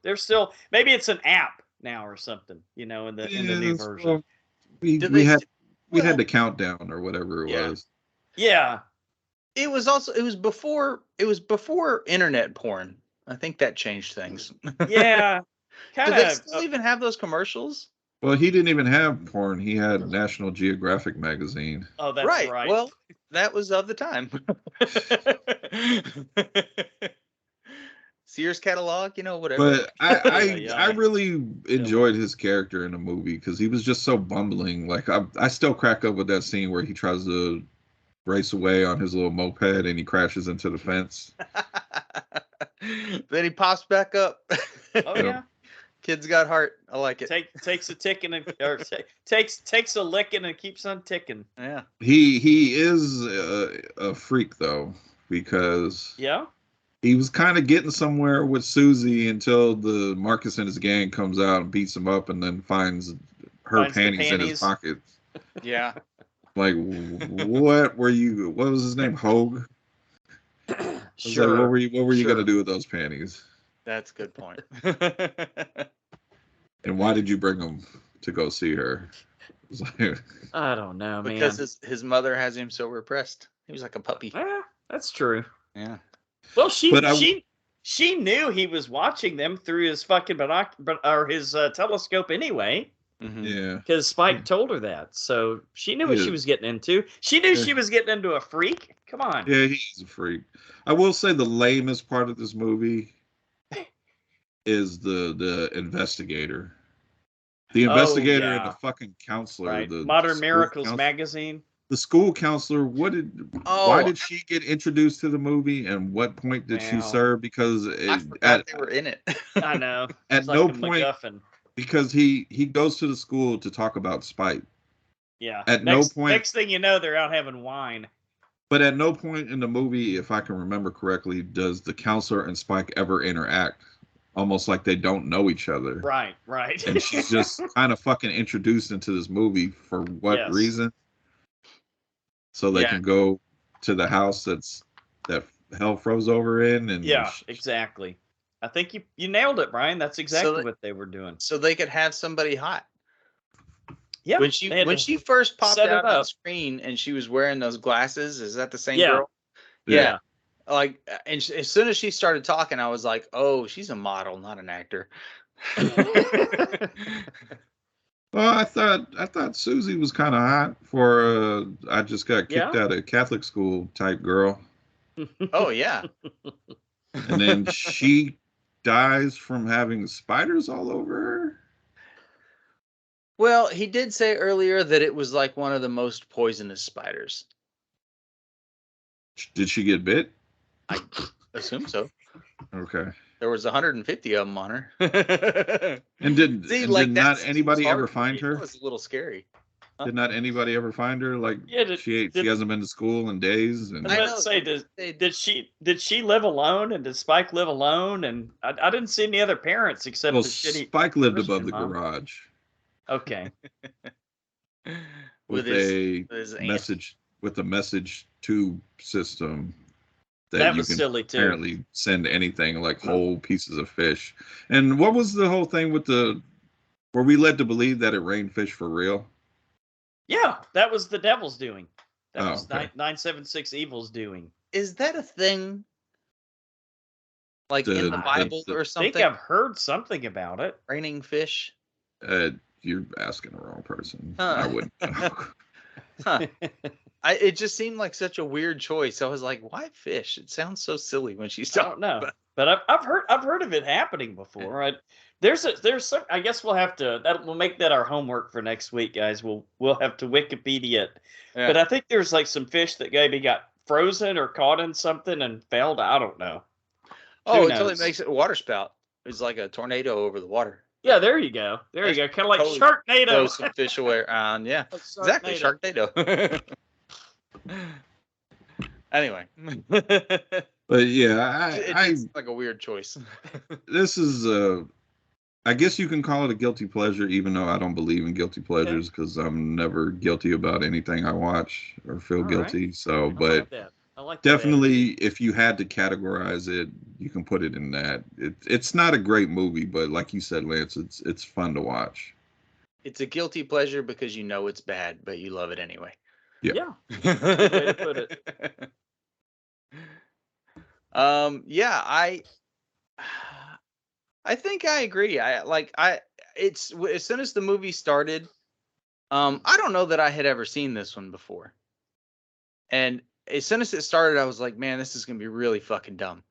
There's still maybe it's an app now or something, in the new version.
Well, we had the countdown or whatever it was.
Yeah.
It was before internet porn. I think that changed things.
Yeah.
Do they still even have those commercials?
Well, he didn't even have porn. He had National Geographic magazine.
Oh, that's right.
Well, that was of the time. Sears catalog, whatever.
But I really enjoyed his character in the movie because he was just so bumbling. Like I still crack up with that scene where he tries to race away on his little moped and he crashes into the fence.
Then he pops back up.
Oh yeah.
Kid's got heart. I like it.
Takes a ticking or takes a licking and keeps on ticking.
Yeah.
He is a freak though because he was kind of getting somewhere with Susie until the Marcus and his gang comes out and beats him up and then finds her panties in his pockets.
Yeah.
Like, what were you? What was his name? Hogue.
Sure.
Like, what were you gonna do with those panties?
That's a good point.
And why did you bring him to go see her?
I don't know, man.
Because his mother has him so repressed. He was like a puppy.
Yeah, that's true.
Yeah.
Well, she knew he was watching them through his fucking his telescope anyway.
Mm-hmm.
Yeah.
Because Spike told her that, so she knew what she was getting into. She knew she was getting into a freak. Come on.
Yeah, he's a freak. I will say the lamest part of this movie is the investigator. The investigator and the fucking counselor.
Right.
The
Modern Miracles magazine.
The school counselor, why did she get introduced to the movie and what point did she serve? Because
I forgot they were in it.
I know.
At no point, because he goes to the school to talk about Spike.
Yeah.
At no point.
Next thing you know, they're out having wine.
But at no point in the movie, if I can remember correctly, does the counselor and Spike ever interact. Almost like they don't know each other.
Right.
And she's just kind of fucking introduced into this movie for what reason? So they can go to the house that hell froze over in. And
exactly. I think you nailed it, Brian. That's exactly what they were doing.
So they could have somebody hot.
Yeah.
When she first popped out on the screen and she was wearing those glasses, is that the same girl? Yeah. Like, and as soon as she started talking, I was like, "Oh, she's a model, not an actor."
Well, I thought Susie was kind of hot for I just got kicked out of Catholic school type girl.
Oh yeah.
And then she dies from having spiders all over her.
Well, he did say earlier that it was like one of the most poisonous spiders.
Did she get bit?
I assume so.
Okay.
There was 150 of them on her.
And did not anybody ever find her?
It was a little scary.
Did not anybody ever find her? Like, she hasn't been to school in days. And
I was about to say, did she live alone? And did Spike live alone? And I didn't see any other parents except the shitty.
Spike lived above the garage.
Okay.
with a message tube system that you can apparently send anything, like whole pieces of fish. And what was the whole thing with were we led to believe that it rained fish for real?
Yeah, that was the devil's doing. That was 976 Evil's doing.
Is that a thing? Like in the Bible or something?
I think I've heard something about it.
Raining fish?
You're asking the wrong person. I wouldn't know.
It just seemed like such a weird choice. I was like, why fish? It sounds so silly when she's talking.
I don't know. But I've heard of it happening before. There's some. I guess we'll have to. We'll make that our homework for next week, guys. We'll have to Wikipedia it. Yeah. But I think there's like some fish that maybe got frozen or caught in something and failed. I don't know.
Until it makes it a water spout. It's like a tornado over the water.
Yeah, there you go. There you go. Kind of like Sharknado.
Throw some fish away. Yeah, exactly. Sharknado. Anyway.
But yeah,
it's like a weird choice.
This is I guess you can call it a guilty pleasure, even though I don't believe in guilty pleasures because I'm never guilty about anything I watch or feel guilty. Right. So, but
I like
definitely, if you had to categorize it, you can put it in that. It's not a great movie, but like you said, Lance, it's fun to watch.
It's a guilty pleasure because you know it's bad, but you love it anyway.
Yeah. Good way to put it.
I think I agree. It's as soon as the movie started, I don't know that I had ever seen this one before. And as soon as it started, I was like, man, this is going to be really fucking dumb.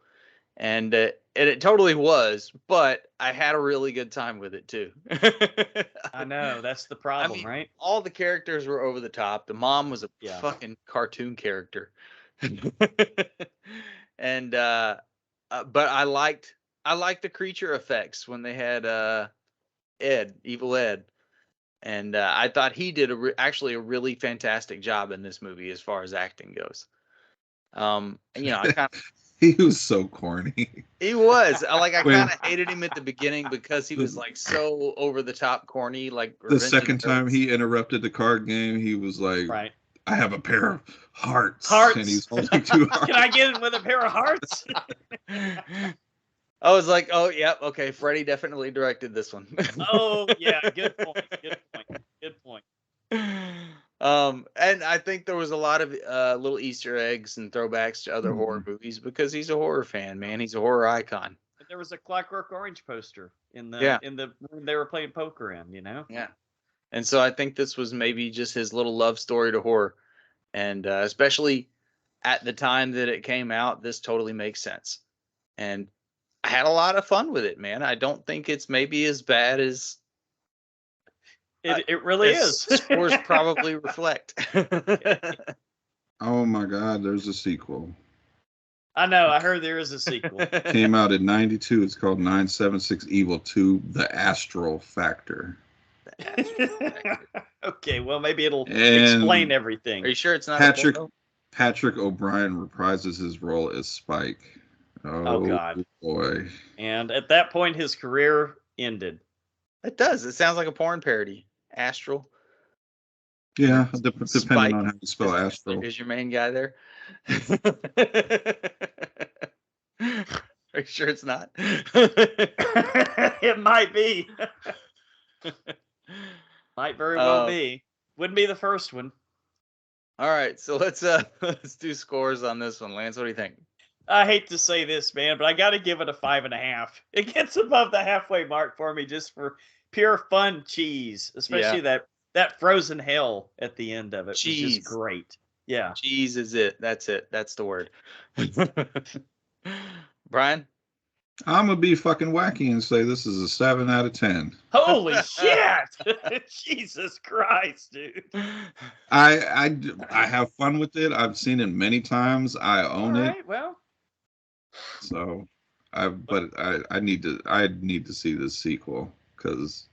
And it totally was, but I had a really good time with it too.
I know, that's the problem, right?
All the characters were over the top. The mom was a fucking cartoon character. And but I liked the creature effects when they had Evil Ed, and I thought he did actually a really fantastic job in this movie as far as acting goes. I kind of
he was so corny.
He was I kind of hated him at the beginning because he was like so over the top corny. Like
the second time he interrupted the card game, he was like,
right.
I have a pair of hearts.
And
he's holding 2 hearts.
Can I get it with a pair of hearts?
I was like, oh, yeah, okay. Freddy definitely directed this one.
Oh, yeah. Good point.
And I think there was a lot of little Easter eggs and throwbacks to other horror movies because he's a horror fan, man. He's a horror icon.
There was a Clockwork Orange poster in the room they were playing poker in,
Yeah. And so I think this was maybe just his little love story to horror. And especially at the time that it came out, this totally makes sense. And I had a lot of fun with it, man. I don't think it's maybe as bad as
it really is.
Scores probably reflect.
Oh my God, there's a sequel.
I know. I heard there is a sequel.
Came out in '92. It's called 976 Evil 2: The Astral Factor.
Okay, well maybe it'll explain everything.
Are you sure it's not
Patrick O'Brien reprises his role as Spike.
Oh God,
boy!
And at that point, his career ended.
It does. It sounds like a porn parody. Astral.
Yeah, depending on how you spell Astral.
Is your main guy there? Are you sure it's not?
It might be. Might very well be. Wouldn't be the first one.
All right, so let's do scores on this one. Lance, what do you think?
I hate to say this, man, but I got to give it a 5.5. It gets above the halfway mark for me just for pure fun cheese, especially that frozen hell at the end of it. Cheese, which is great. Yeah,
cheese is it. That's it. That's the word. Brian?
I'm gonna be fucking wacky and say this is a 7 out of 10.
Holy shit! Jesus Christ, dude!
I have fun with it. I've seen it many times. I own it.
Well,
so I need to see this sequel because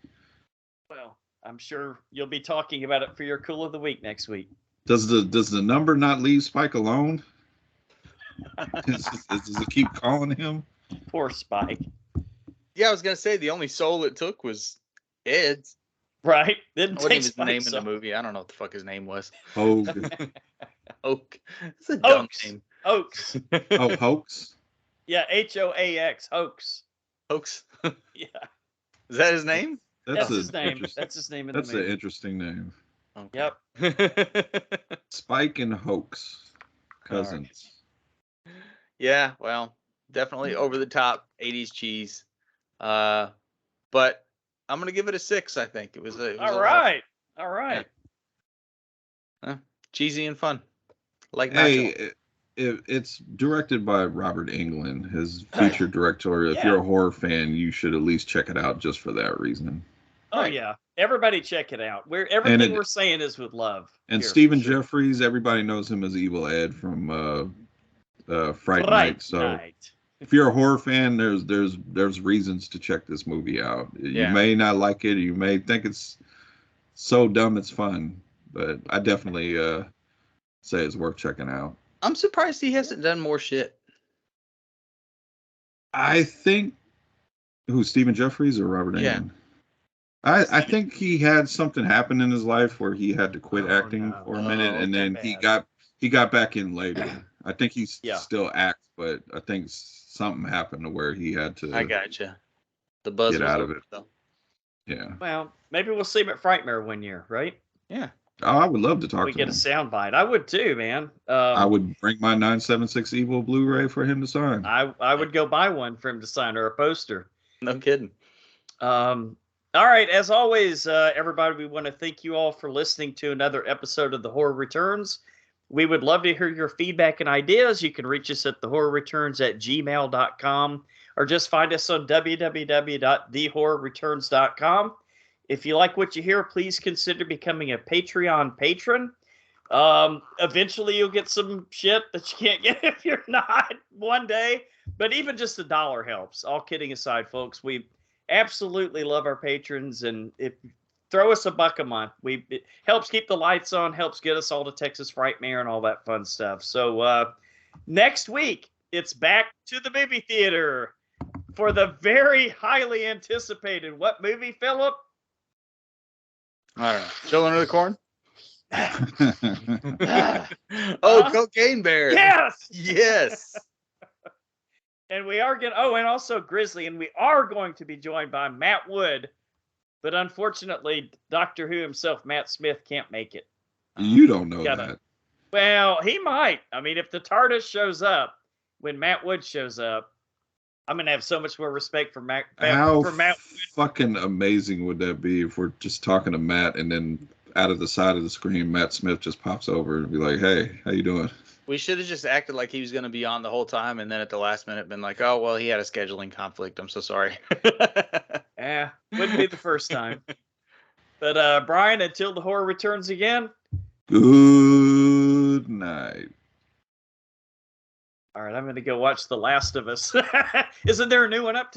I'm sure you'll be talking about it for your cool of the week next week.
Does the number not leave Spike alone? Does it keep calling him?
Poor Spike.
Yeah, I was gonna say the only soul it took was Ed's.
Right? Didn't
What
take
was his
Spike's
name
soul.
in the movie? I don't know what the fuck his name was.
Hogue.
Oak. It's a dumb name.
Hoax.
Oh, Hoax?
Yeah, Hoax. Hoax.
Hoax.
Yeah.
Is that his name?
That's his name. That's his name in the movie.
That's an interesting name.
Okay.
Yep.
Spike and Hoax. Cousins.
Right. Yeah, well, definitely over the top 80s cheese. But I'm going to give it a 6, I think. It was
All right. All right.
Yeah. Cheesy and fun. Like
Hey, it's directed by Robert Englund, his feature director. If you're a horror fan, you should at least check it out just for that reason.
Oh, yeah. Everybody check it out. Everything we're saying is with love.
And Stephen Jeffries, everybody knows him as Evil Ed from Fright Night. So if you're a horror fan, there's reasons to check this movie out. You may not like it. You may think it's so dumb it's fun. But I definitely say it's worth checking out.
I'm surprised he hasn't done more shit.
I think Stephen Jeffries or Robert Englund? I think he had something happen in his life where he had to quit acting for a minute, and then he got back in later. I think he still acts, but I think something happened to where he had to.
I gotcha. The buzz
get out of it.
Though.
Yeah.
Well, maybe we'll see him at Frightmare one year, right?
Yeah.
Oh, I would love to talk to him.
We get a soundbite. I would too, man.
I would bring my 976 Evil Blu-ray for him to sign.
I would go buy one for him to sign or a poster.
No kidding.
All right. As always, everybody, we want to thank you all for listening to another episode of The Horror Returns. We would love to hear your feedback and ideas. You can reach us at thehorrorreturns@gmail.com or just find us on www.thehorrorreturns.com. If you like what you hear, please consider becoming a Patreon patron. Eventually, you'll get some shit that you can't get if you're not one day. But even just $1 helps. All kidding aside, folks, we absolutely love our patrons, and throw us $1 a month. It helps keep the lights on, helps get us all to Texas Frightmare and all that fun stuff. So next week, it's back to the movie theater for the very highly anticipated what movie, Philip?
I don't know. Children of the Corn? Cocaine Bear.
Yes.
Yes.
And we are and also Grizzly, and we are going to be joined by Matt Wood, but unfortunately, Doctor Who himself, Matt Smith, can't make it.
You don't know that.
Well, he might. I mean, if the TARDIS shows up when Matt Wood shows up, I'm gonna have so much more respect for Matt.
How fucking amazing would that be if we're just talking to Matt, and then out of the side of the screen, Matt Smith just pops over and be like, "Hey, how you doing?"
We should have just acted like he was going to be on the whole time, and then at the last minute been like, "Oh, well, he had a scheduling conflict. I'm so sorry."
Wouldn't be the first time. But Brian, until the horror returns again.
Good night.
All right, I'm going to go watch The Last of Us. Isn't there a new one up